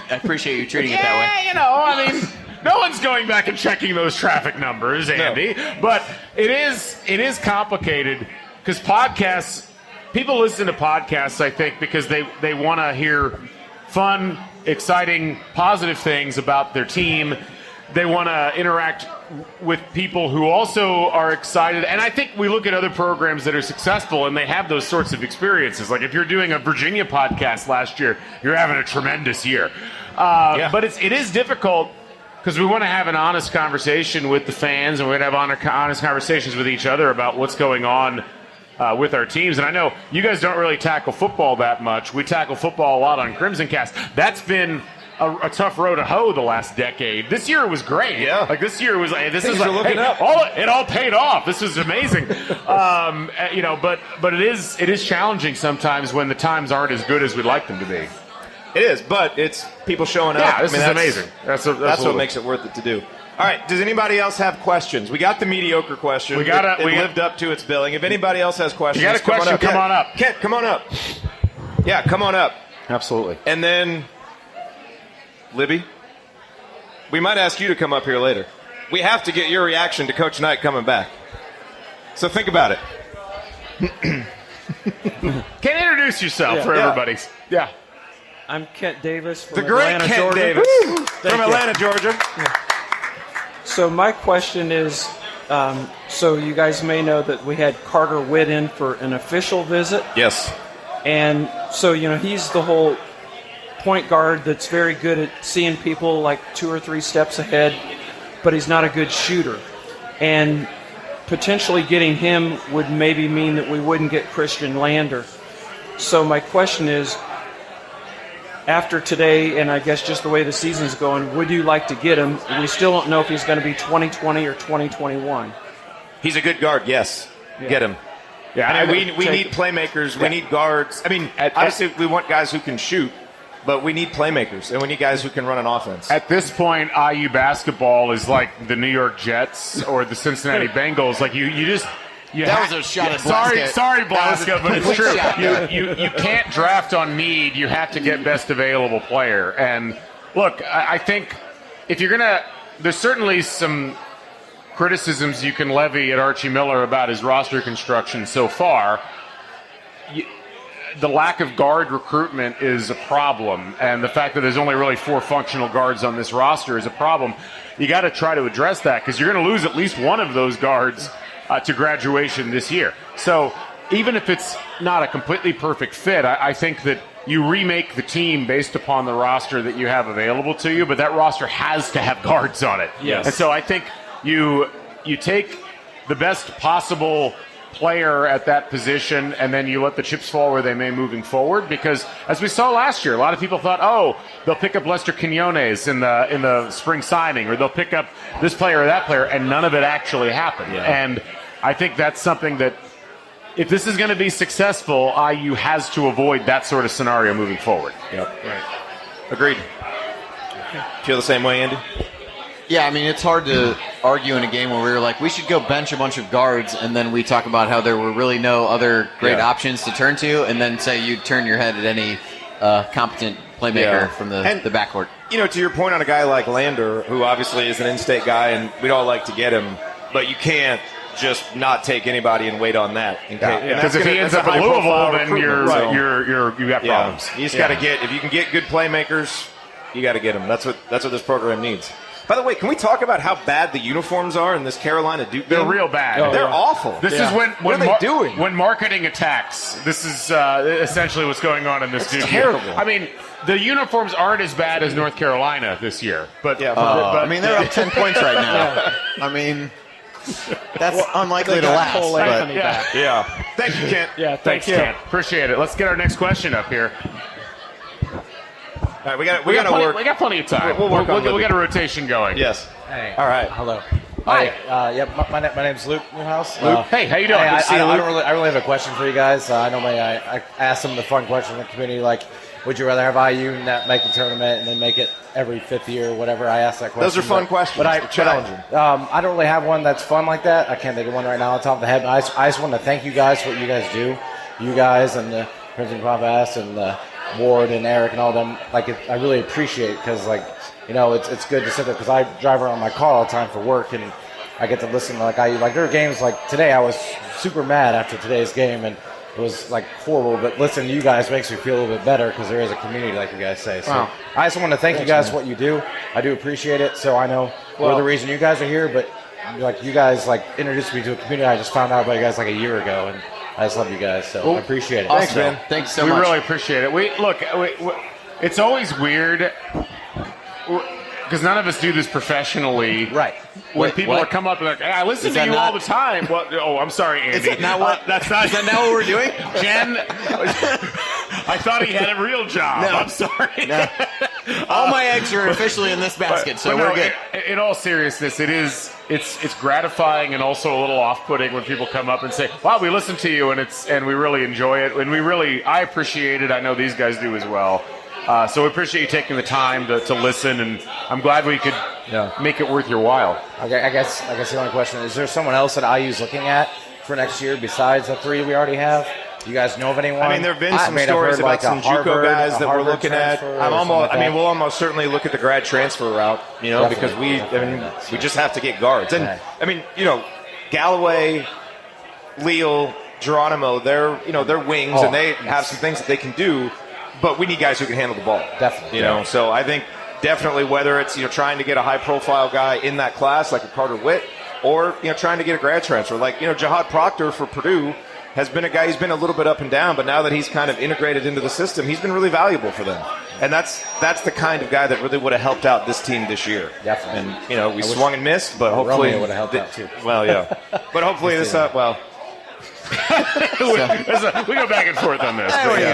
treating it that way. I mean... No one's going back and checking those traffic numbers, Andy. No. But it is complicated because podcasts people listen to podcasts, I think, because they want to hear fun, exciting, positive things about their team. They want to interact with people who also are excited. And I think we look at other programs that are successful and they have those sorts of experiences. Like if you're doing a Virginia podcast last year, you're having a tremendous year. But it is difficult because we want to have an honest conversation with the fans, and we want to have honest conversations with each other about what's going on with our teams. And I know you guys don't really tackle football that much. We tackle football a lot on Crimson Cast. That's been a tough row to hoe the last decade. This year was great. Yeah. Like this year was like, Things are looking up. it all paid off. This is amazing. But it is challenging sometimes when the times aren't as good as we'd like them to be. It is, but it's people showing up. Yeah, this is amazing. That's what makes it worth it to do. All right, does anybody else have questions? We got the mediocre question. It lived up to its billing. If anybody else has questions, you got a question, come on up. Kent, come on up. Yeah, come on up. Absolutely. And then, Libby, we might ask you to come up here later. We have to get your reaction to Coach Knight coming back. So think about it. Can introduce yourself for everybody. Yeah. I'm Kent Davis from The great Atlanta, Kent Georgia. Davis from Atlanta, Georgia. Yeah. So my question is, so you guys may know that we had Carter Witt in for an official visit. Yes. And so, he's the whole point guard that's very good at seeing people like 2 or 3 steps ahead, but he's not a good shooter. And potentially getting him would maybe mean that we wouldn't get Christian Lander. So my question is, after today, and I guess just the way the season's going, would you like to get him? We still don't know if he's going to be 2020 or 2021. He's a good guard, yes. Yeah. Get him. Yeah, we need playmakers. Yeah. We need guards. I mean, obviously we want guys who can shoot, but we need playmakers, and we need guys who can run an offense. At this point, IU basketball is like the New York Jets or the Cincinnati Bengals. Like you just... That was a shot at Blaska. Sorry, Blaska, but it's true. Shot. You can't draft on need. You have to get best available player. And look, I think if you're gonna, there's certainly some criticisms you can levy at Archie Miller about his roster construction so far. The lack of guard recruitment is a problem, and the fact that there's only really 4 functional guards on this roster is a problem. You got to try to address that because you're going to lose at least one of those guards to graduation this year. So even if it's not a completely perfect fit, I think that you remake the team based upon the roster that you have available to you, but that roster has to have guards on it. Yes. And so I think you take the best possible player at that position, and then you let the chips fall where they may moving forward. Because as we saw last year, a lot of people thought, they'll pick up Lester Quinones in the spring signing, or they'll pick up this player or that player, and none of it actually happened. Yeah. And I think that's something that, if this is going to be successful, IU has to avoid that sort of scenario moving forward. Yep. Right. Agreed. Feel the same way, Andy? Yeah, I mean, it's hard to argue in a game where we were like, we should go bench a bunch of guards, and then we talk about how there were really no other great options to turn to, and then say you turn your head at any competent playmaker from the backcourt. To your point on a guy like Lander, who obviously is an in-state guy, and we'd all like to get him, but you can't just not take anybody and wait on that. Because if he ends up at Louisville, then you got problems. You just got to if you can get good playmakers, you got to get them. That's what this program needs. By the way, can we talk about how bad the uniforms are in this Carolina Duke game? They're real bad. They're awful. This is when what are they doing? When marketing attacks. This is essentially what's going on in this Duke terrible. game. I mean, the uniforms aren't as bad as North Carolina this year, but they're up 10 points right now. I mean, that's unlikely to last. Thank you, Kent. Yeah, thanks, Kent. Appreciate it. Let's get our next question up here. All right, we got to work. We got plenty of time. We'll get a rotation going. Yes. Hey. All right. Hello. Hi. My name's Luke Newhouse. Luke. Hey, how you doing? Good to see you, Luke. I really have a question for you guys. I normally I ask them the fun question in the community, like, would you rather have IU not make the tournament and then make it every 5th year or whatever? I ask that question. Those are fun questions. Challenging. I don't really have one that's fun like that. I can't think of one right now on top of the head. But I just want to thank you guys for what you guys do. You guys and the Princeton Provost and the Ward and Eric and all them. I really appreciate it because, it's good to sit there because I drive around my car all the time for work and I get to listen to there are games like today. I was super mad after today's game and it was like horrible. But listening to you guys makes me feel a little bit better because there is a community, like you guys say. So Wow. I just want to thank you guys for what you do. I do appreciate it. So I know we're the reason you guys are here, but like you guys like introduced me to a community. I just found out about you guys like a year ago, and I just love you guys. So I appreciate it. Thanks, man. Thanks so much. We really appreciate it. We it's always weird because none of us do this professionally. Right. When people come up and like, hey, I listen to you all the time. Well, I'm sorry, Andy. Is that not what, that's not. Is that not what we're doing? Jen, I thought he had a real job. No. I'm sorry. No. All my eggs are officially in this basket, so we're good. In all seriousness, it's gratifying and also a little off-putting when people come up and say, "Wow, we listen to you," and we really enjoy it, and I appreciate it. I know these guys do as well. So we appreciate you taking the time to listen, and I'm glad we could make it worth your while. Okay, I guess the only question is there someone else that IU's looking at for next year besides the 3 we already have? Do you guys know of anyone? I mean, there have been some stories about some JUCO guys that we're looking at. We'll almost certainly look at the grad transfer route, because we just have to get guards. And Galloway, Leal, Geronimo, they're wings and they have some things that they can do, but we need guys who can handle the ball. Definitely. So I think definitely whether it's trying to get a high profile guy in that class like a Carter Witt, or trying to get a grad transfer like Jihad Proctor for Purdue has been a guy. He's been a little bit up and down, but now that he's kind of integrated into the system, he's been really valuable for them. And that's the kind of guy that really would have helped out this team this year. Definitely. And we swung and missed, but hopefully Romeo would have helped out too. Well, yeah, but hopefully this we go back and forth on this. Hopefully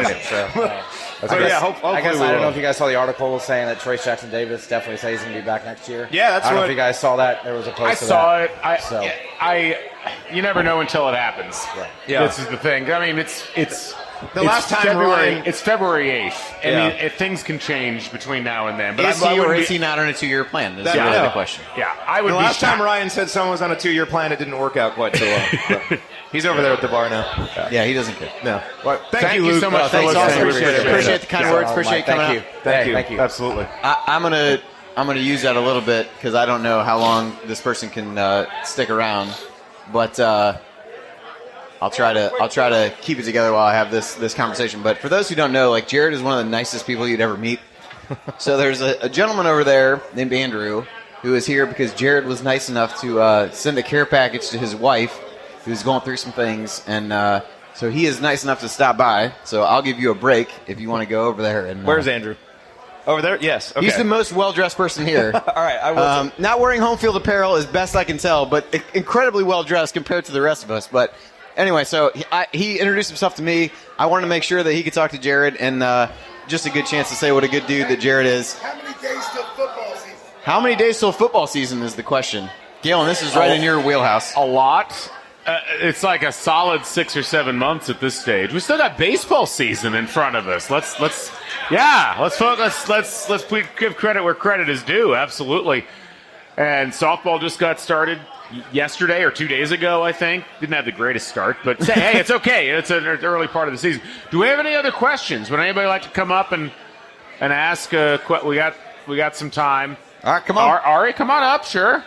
I don't know if you guys saw the article saying that Trace Jackson Davis definitely says he's going to be back next year. Yeah, that's I don't know if you guys saw that. There was a post. I saw it. You never know until it happens. Right. Yeah, this is the thing. I mean, it's last time February. It's February 8th. I mean, things can change between now and then. But is he or is he not on a 2-year plan? That's really the question. Yeah, I would. The last time Ryan said someone was on a 2-year plan, it didn't work out quite so well. He's over there at the bar now. Yeah, he doesn't care. No. Well, thank you Luke. so much for thanks, listening. Appreciate the kind words. Appreciate you coming out. Thank you. Thank you. Absolutely. I'm gonna use that a little bit because I don't know how long this person can stick around, but I'll try to keep it together while I have this conversation. But for those who don't know, like Jerod is one of the nicest people you'd ever meet. So there's a gentleman over there named Andrew who is here because Jerod was nice enough to send a care package to his wife who's going through some things, and so he is nice enough to stop by. So I'll give you a break if you want to go over there. And where's Andrew? Over there? Yes. Okay. He's the most well-dressed person here. All right. I will. Not wearing home field apparel as best I can tell, but incredibly well-dressed compared to the rest of us. But anyway, so he introduced himself to me. I wanted to make sure that he could talk to Jerod, and just a good chance to say what a good dude that Jerod is. How many days till football season? How many days till football season is the question. Galen, this is right in your wheelhouse. A lot. It's like a solid 6 or 7 months at this stage. We still got baseball season in front of us. Let's focus. Let's give credit where credit is due. Absolutely. And softball just got started yesterday or 2 days ago, I think. Didn't have the greatest start, but hey, it's okay. It's an early part of the season. Do we have any other questions? Would anybody like to come up and ask? We got some time. All right, come on. Ari, come on up. Sure.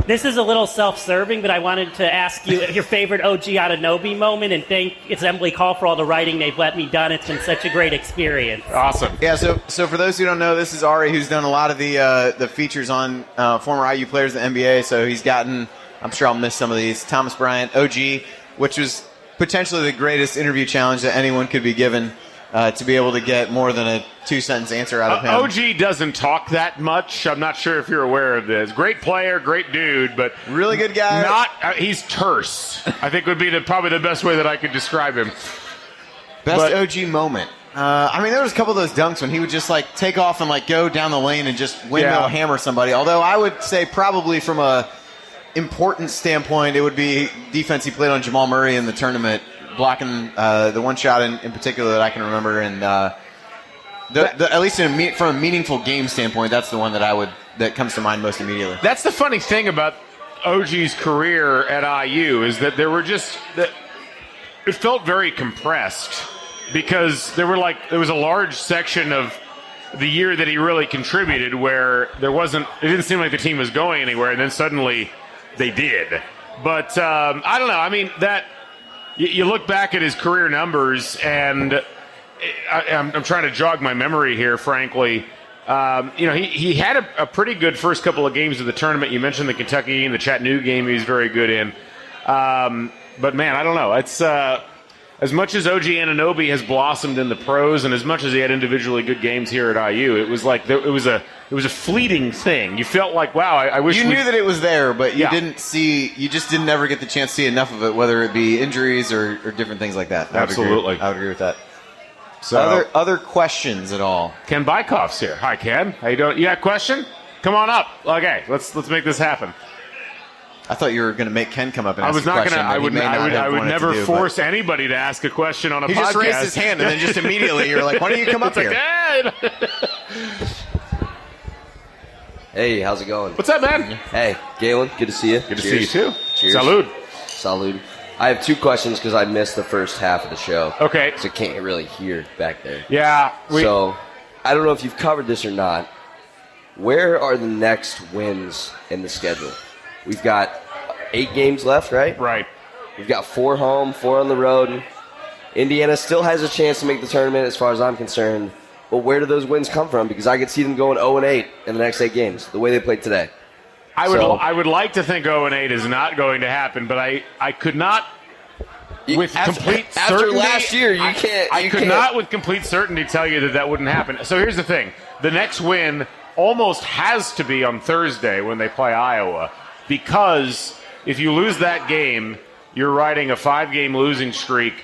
This is a little self-serving, but I wanted to ask you your favorite OG Anunoby moment and thank Assembly Call for all the writing they've let me done. It's been such a great experience. Awesome. Yeah, so for those who don't know, this is Ari, who's done a lot of the features on former IU players in the NBA, so he's gotten, I'm sure I'll miss some of these, Thomas Bryant, OG, which was potentially the greatest interview challenge that anyone could be given. To be able to get more than a 2-sentence answer out of him. OG doesn't talk that much. I'm not sure if you're aware of this. Great player, great dude, but really good guy. He's terse. I think would be probably the best way that I could describe him. OG moment. There was a couple of those dunks when he would just take off and go down the lane and just windmill hammer somebody. Although I would say probably from a important standpoint, it would be defense he played on Jamal Murray in the tournament. Blocking the one shot in particular that I can remember, and at least from a meaningful game standpoint, that's the one that comes to mind most immediately. That's the funny thing about OG's career at IU is that it felt very compressed because there was a large section of the year that he really contributed where it didn't seem like the team was going anywhere, and then suddenly they did. But I don't know. I mean, that you look back at his career numbers, and I'm trying to jog my memory here, frankly. He had a pretty good first couple of games of the tournament. You mentioned the Kentucky game, the Chattanooga game he was very good in. But, man, I don't know. It's as much as OG Anunoby has blossomed in the pros and as much as he had individually good games here at IU, it was like it was a fleeting thing. You felt like, wow, I wish you knew that it was there, but you just didn't ever get the chance to see enough of it, whether it be injuries or different things like that. Absolutely. I would agree with that. So, other questions at all? Ken Bykoff's here. Hi, Ken. How you doing? You got a question? Come on up. Okay, let's make this happen. I thought you were going to make Ken come up and I ask was a not question. I would never force anybody to ask a question on a podcast. He just raised his hand, and then just immediately you're like, why don't you come up here? Hey, how's it going? What's up, man? Hey, Galen, good to see you. Good to see you, too. Cheers. Salud. Salud. I have two questions because I missed the first half of the show. Okay. So I can't really hear back there. Yeah. So I don't know if you've covered this or not. Where are the next wins in the schedule? We've got 8 games left, right? Right. We've got 4 home, 4 on the road. Indiana still has a chance to make the tournament as far as I'm concerned. But where do those wins come from? Because I could see them going 0-8 in the next 8 games, the way they played today. I would like to think 0-8 is not going to happen, but I could not with complete certainty. After last year, you can't. I could not with complete certainty tell you that wouldn't happen. So here's the thing. The next win almost has to be on Thursday when they play Iowa, because if you lose that game, you're riding a 5-game losing streak,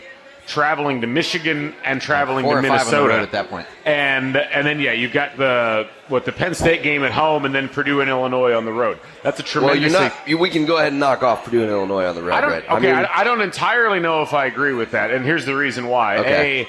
traveling to Michigan and traveling to Minnesota 4 or 5 on the road at that point. And then you've got the Penn State game at home, and then Purdue and Illinois on the road. That's a tremendous. Well, we can go ahead and knock off Purdue and Illinois on the road, right? I don't entirely know if I agree with that, and here's the reason why. Okay.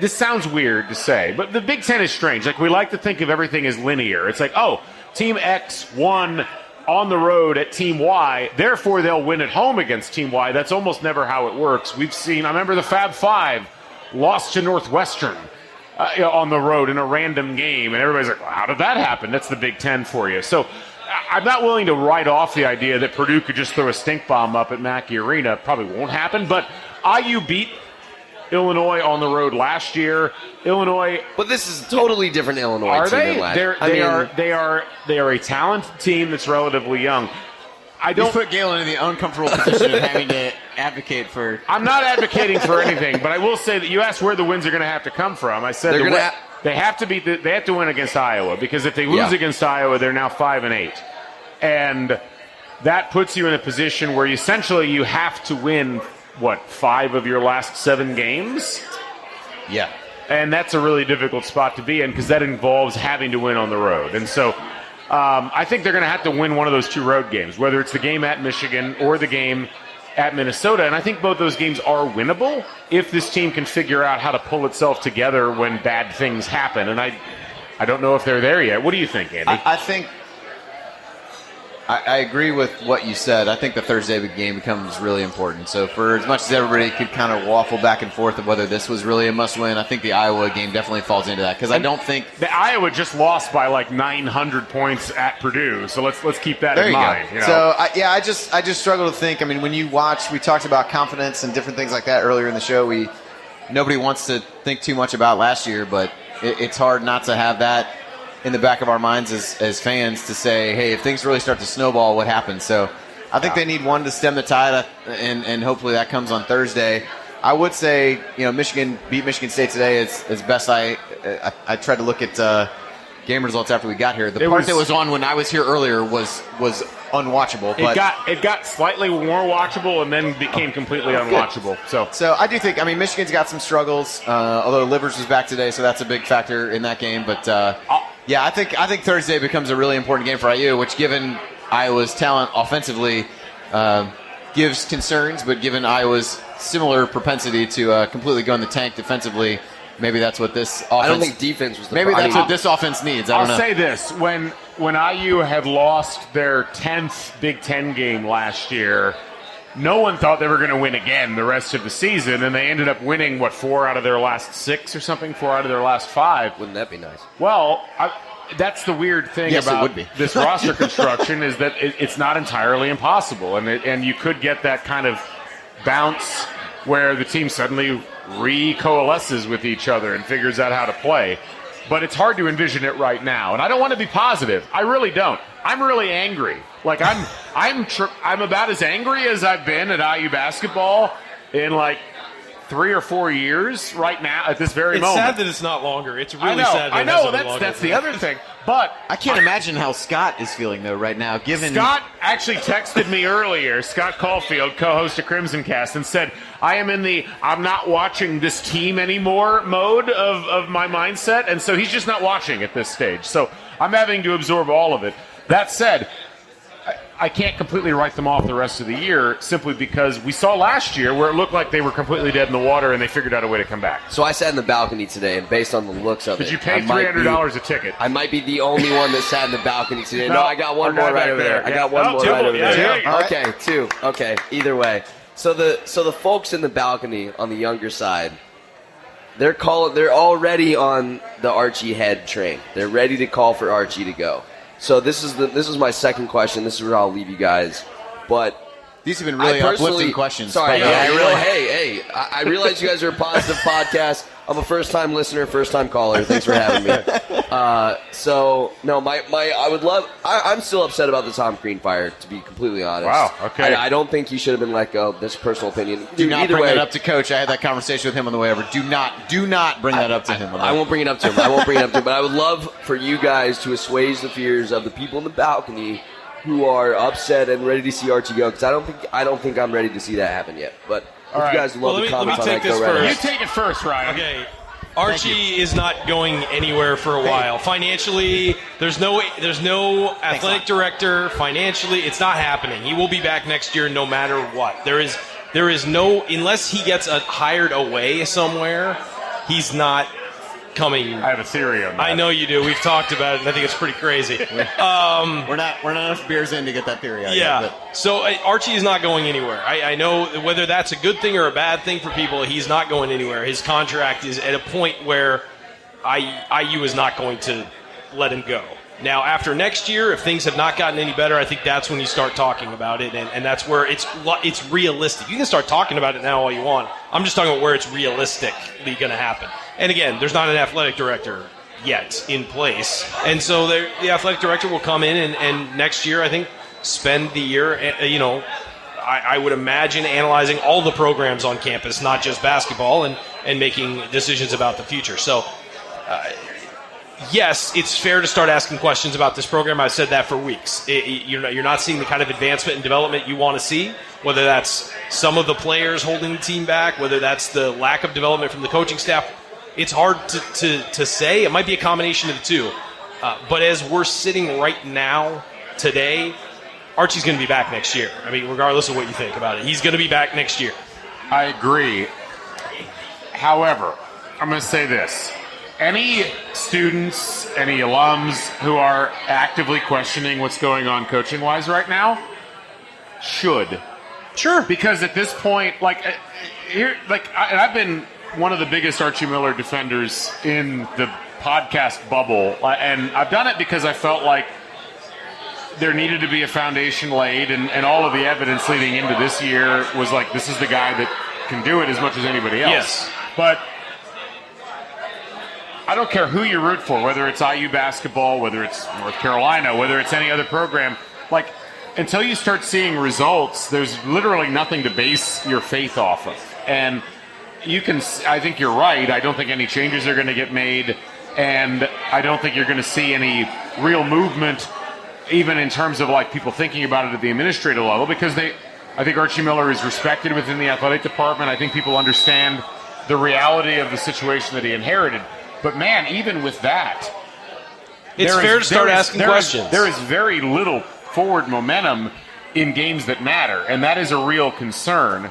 This sounds weird to say, but the Big Ten is strange. Like, we like to think of everything as linear. It's like, oh, Team X won on the road at Team Y, therefore they'll win at home against Team Y. That's almost never how it works. I remember the Fab Five lost to Northwestern on the road in a random game, and everybody's like, well, how did that happen? That's the Big Ten for you. So I'm not willing to write off the idea that Purdue could just throw a stink bomb up at Mackey Arena. Probably won't happen, but IU beat Illinois on the road last year. Illinois, but this is a totally different Illinois team than last year. They are a talented team that's relatively young. You put Galen in the uncomfortable position of having to advocate for. I'm not advocating for anything, but I will say that you asked where the wins are going to have to come from. I said they have to win against Iowa, because if they lose against Iowa, they're now 5-8, and that puts you in a position where essentially you have to win 5 of your last 7 games? Yeah. And that's a really difficult spot to be in, because that involves having to win on the road. And so I think they're going to have to win one of those 2 road games, whether it's the game at Michigan or the game at Minnesota. And I think both those games are winnable if this team can figure out how to pull itself together when bad things happen. And I don't know if they're there yet. What do you think, Andy? I think I agree with what you said. I think the Thursday game becomes really important. So for as much as everybody could kind of waffle back and forth of whether this was really a must-win, I think the Iowa game definitely falls into that, because I don't think the Iowa just lost by like 900 points at Purdue. So let's keep that in mind. You know? So I just struggle to think. I mean, when you watch, we talked about confidence and different things like that earlier in the show. Nobody wants to think too much about last year, but it's hard not to have that in the back of our minds as fans to say, hey, if things really start to snowball, what happens? So I think they need one to stem the tide, and hopefully that comes on Thursday. I would say, Michigan beat Michigan State today as best I tried to look at game results after we got here. The part that was on when I was here earlier was unwatchable. But it got slightly more watchable and then became completely unwatchable. So I do think, Michigan's got some struggles, although Livers was back today, so that's a big factor in that game. But I think Thursday becomes a really important game for IU, which, given Iowa's talent offensively, gives concerns, but given Iowa's similar propensity to completely go in the tank defensively, maybe that's what this offense. I don't think defense was the Maybe that's what this offense needs. I'll say this: when IU had lost their 10th Big Ten game last year, no one thought they were going to win again the rest of the season, and they ended up winning 4 out of their last 6 or something, 4 out of their last 5. Wouldn't that be nice? Well, that's the weird thing Yes, it about would be. this roster construction is that it's not entirely impossible, and you could get that kind of bounce where the team suddenly recoalesces with each other and figures out how to play. But it's hard to envision it right now, and I don't want to be positive. I really don't. I'm really angry. Like I'm about as angry as I've been at IU basketball in like 3 or 4 years right now at this very moment. It's sad that it's not longer. It's really I know, sad that I it know. hasn't been longer. That's the other thing. But I can't imagine how Scott is feeling though right now. Given Scott actually texted me earlier, Scott Caulfield, co-host of Crimson Cast, and said, I am in the I'm not watching this team anymore mode of my mindset, and so he's just not watching at this stage. So I'm having to absorb all of it. That said, I can't completely write them off the rest of the year simply because we saw last year where it looked like they were completely dead in the water and they figured out a way to come back. So I sat in the balcony today, and based on the looks of it, Did you pay $300 a ticket? I might be the only one that sat in the balcony today. No, No, I got one our guy more right back over there. there. I got Yeah. one Oh, more two. right over Yeah, there. yeah. Okay, two. Okay, either way. So the folks in the balcony on the younger side, they're already on the Archie head train. They're ready to call for Archie to go. So this is my second question. This is where I'll leave you guys. But these have been really uplifting questions. Sorry, Yeah, I realize you guys are a positive podcast. I'm a first-time listener, first-time caller. Thanks for having me. I'm still upset about the Tom Green fire, to be completely honest. Wow, okay. I don't think he should have been let go. That's a personal opinion. Do not either bring way, that up to Coach. I had that conversation with him on the way over. Do not bring that up to him. I won't bring it up to him. But I would love for you guys to assuage the fears of the people in the balcony who are upset and ready to see Archie go, because I don't think I'm ready to see that happen yet. But if you guys would love to comment on that, go right ahead. You take it first, Ryan. Okay. Archie is not going anywhere for a while. Financially, there's no athletic director. Financially, it's not happening. He will be back next year no matter what. There is no, unless he gets hired away somewhere, he's not coming. I have a theory on that. I know you do. We've talked about it, and I think it's pretty crazy. We're not enough beers in to get that theory out. Yeah. Yet, So Archie is not going anywhere. I know whether that's a good thing or a bad thing for people, he's not going anywhere. His contract is at a point where IU is not going to let him go. Now, after next year, if things have not gotten any better, I think that's when you start talking about it, and that's where it's realistic. You can start talking about it now all you want. I'm just talking about where it's realistically going to happen. And again, there's not an athletic director yet in place, and so the athletic director will come in and next year, I think, spend the year, I would imagine analyzing all the programs on campus, not just basketball, and making decisions about the future. So, yes, it's fair to start asking questions about this program. I've said that for weeks. You're not seeing the kind of advancement and development you want to see, whether that's some of the players holding the team back, whether that's the lack of development from the coaching staff. It's hard to say. It might be a combination of the two. But as we're sitting right now, today, Archie's going to be back next year. I mean, regardless of what you think about it, he's going to be back next year. I agree. However, I'm going to say this. Any students, any alums who are actively questioning what's going on coaching-wise right now should. Sure. Because at this point, I've been one of the biggest Archie Miller defenders in the podcast bubble, and I've done it because I felt like there needed to be a foundation laid, and all of the evidence leading into this year was like, this is the guy that can do it as much as anybody else. Yes. But I don't care who you root for, whether it's IU basketball, whether it's North Carolina, whether it's any other program, until you start seeing results, there's literally nothing to base your faith off of. And I think you're right. I don't think any changes are going to get made, and I don't think you're going to see any real movement, even in terms of people thinking about it at the administrative level, because I think Archie Miller is respected within the athletic department. I think people understand the reality of the situation that he inherited. But man, even with that, it's fair to start asking questions. There is very little forward momentum in games that matter, and that is a real concern.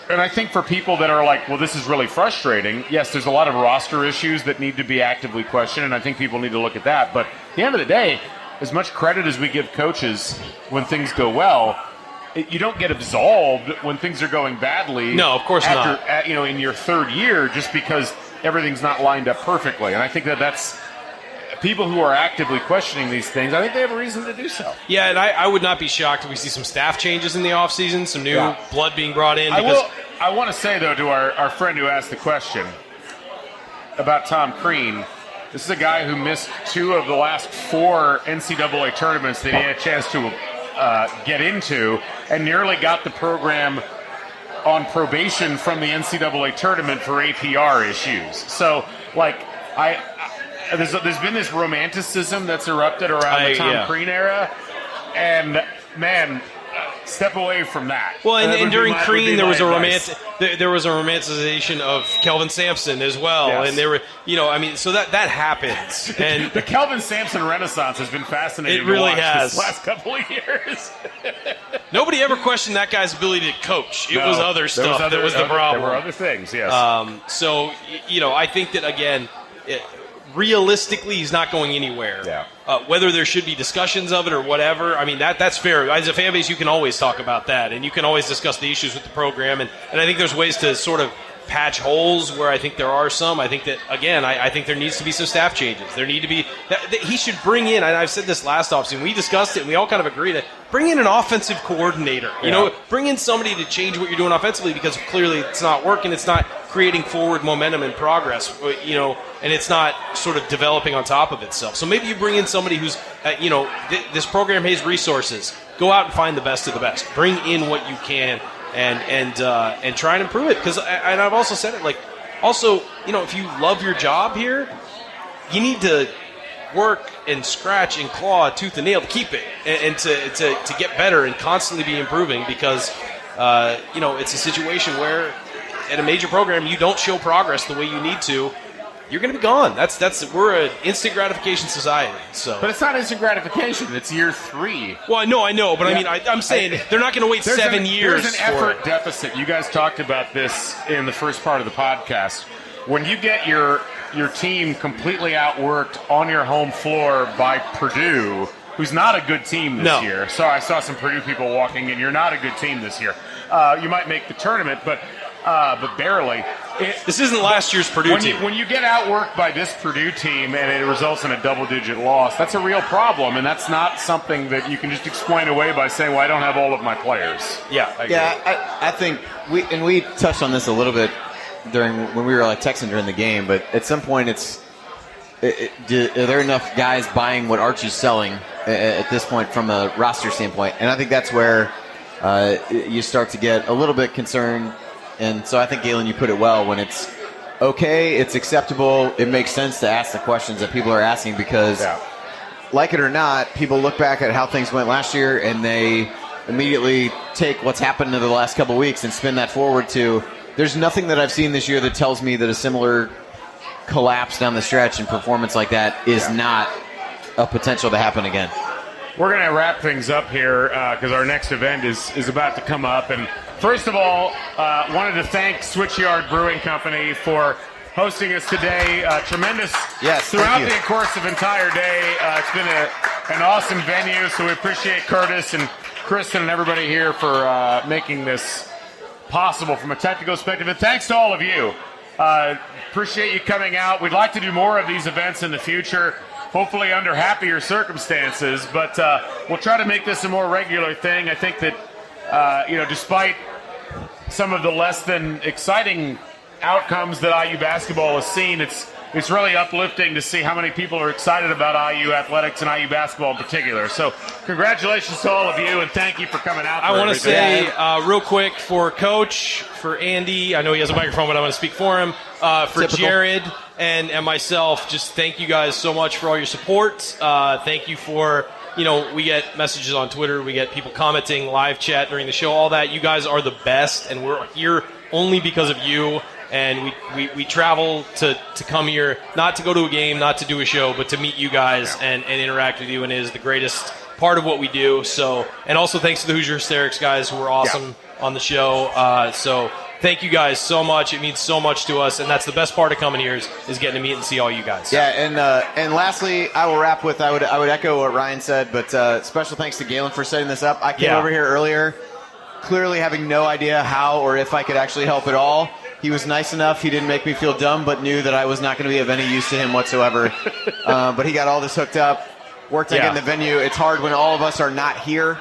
And I think for people that are like, well, this is really frustrating, yes, there's a lot of roster issues that need to be actively questioned, and I think people need to look at that. But at the end of the day, as much credit as we give coaches when things go well, you don't get absolved when things are going badly. No, of course not. In your third year, just because everything's not lined up perfectly. And I think that's people who are actively questioning these things, I think they have a reason to do so. Yeah, and I would not be shocked if we see some staff changes in the offseason, some new blood being brought in. I want to say, though, to our friend who asked the question about Tom Crean, this is a guy who missed 2 of the last 4 NCAA tournaments that he had a chance to get into and nearly got the program on probation from the NCAA tournament for APR issues. So, there's been this romanticism that's erupted around the Tom Crean era, and man, step away from that. Well, and during Crean, there was there was a romanticization of Kelvin Sampson as well, and there were, so that happens. And the Kelvin Sampson renaissance has been fascinating. It really to watch has. This last couple of years. Nobody ever questioned that guy's ability to coach. It was other stuff that was the problem. There were other things, yes. So, I think that, again, realistically, he's not going anywhere. Yeah. Whether there should be discussions of it or whatever, I mean, that's fair. As a fan base, you can always talk about that, and you can always discuss the issues with the program, and I think there's ways to sort of patch holes where I think there are some. I think that, again, I think there needs to be some staff changes. There need to be he should bring in, and I've said this last offseason, we discussed it, and we all kind of agreed that bring in an offensive coordinator. Bring in somebody to change what you're doing offensively, because clearly it's not working. It's not creating forward momentum and progress, and it's not sort of developing on top of itself. So maybe you bring in somebody who's, this program has resources. Go out and find the best of the best. Bring in what you can and try and improve it. Because, and I've also said it, if you love your job here, you need to work and scratch and claw tooth and nail to keep it and to get better and constantly be improving, because it's a situation where at a major program you don't show progress the way you need to, you're going to be gone. We're an instant gratification society. So, but it's not instant gratification. It's year 3. Well, I know, but I'm saying they're not going to wait 7 years. There's an effort deficit. You guys talked about this in the first part of the podcast. When you get your team completely outworked on your home floor by Purdue, who's not a good team this year. So I saw some Purdue people walking in. You're not a good team this year. You might make the tournament, but barely. This isn't last year's Purdue team. When you get outworked by this Purdue team and it results in a double-digit loss, that's a real problem, and that's not something that you can just explain away by saying, well, I don't have all of my players. Yeah, I think we touched on this a little bit when we were texting during the game, but at some point are there enough guys buying what Archie's selling at this point from a roster standpoint? And I think that's where you start to get a little bit concerned. And so I think, Galen, you put it well. When it's okay, it's acceptable, it makes sense to ask the questions that people are asking, because, like it or not, people look back at how things went last year and they immediately take what's happened in the last couple of weeks and spin that forward to, there's nothing that I've seen this year that tells me that a similar collapse down the stretch and performance like that is not a potential to happen again. We're going to wrap things up here because our next event is about to come up. And first of all, wanted to thank Switchyard Brewing Company for hosting us today. Tremendous throughout the course of entire day. It's been an awesome venue, so we appreciate Curtis and Kristen and everybody here for making this possible from a technical perspective. And thanks to all of you. Appreciate you coming out. We'd like to do more of these events in the future, hopefully under happier circumstances, but we'll try to make this a more regular thing. I think that, despite some of the less than exciting outcomes that IU basketball has seen, it's really uplifting to see how many people are excited about IU athletics and IU basketball in particular. So congratulations to all of you, and thank you for coming out. I want to say real quick for Coach, for Andy, I know he has a microphone, but I want to speak for him, for Jerod and myself, just thank you guys so much for all your support. Thank you for, we get messages on Twitter, we get people commenting, live chat during the show, all that. You guys are the best, and we're here only because of you. And we travel to come here, not to go to a game, not to do a show, but to meet you guys and interact with you, and it is the greatest part of what we do. So, and also thanks to the Hoosier Hysterics guys who were awesome on the show. So thank you guys so much. It means so much to us, and that's the best part of coming here is getting to meet and see all you guys. Yeah, and lastly, I will wrap with I would echo what Ryan said, but special thanks to Galen for setting this up. I came over here earlier, clearly having no idea how or if I could actually help at all. He was nice enough. He didn't make me feel dumb, but knew that I was not going to be of any use to him whatsoever. But he got all this hooked up, worked on getting the venue. It's hard when all of us are not here.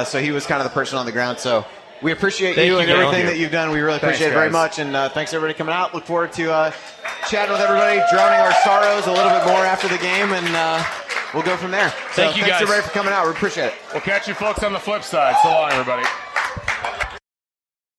So he was kind of the person on the ground. So we appreciate you and everything that you've done. We really appreciate it very much. And thanks, everybody, coming out. Look forward to chatting with everybody, drowning our sorrows a little bit more after the game. And we'll go from there. Thank you, thanks, guys. everybody, for coming out. We appreciate it. We'll catch you folks on the flip side. So long, everybody.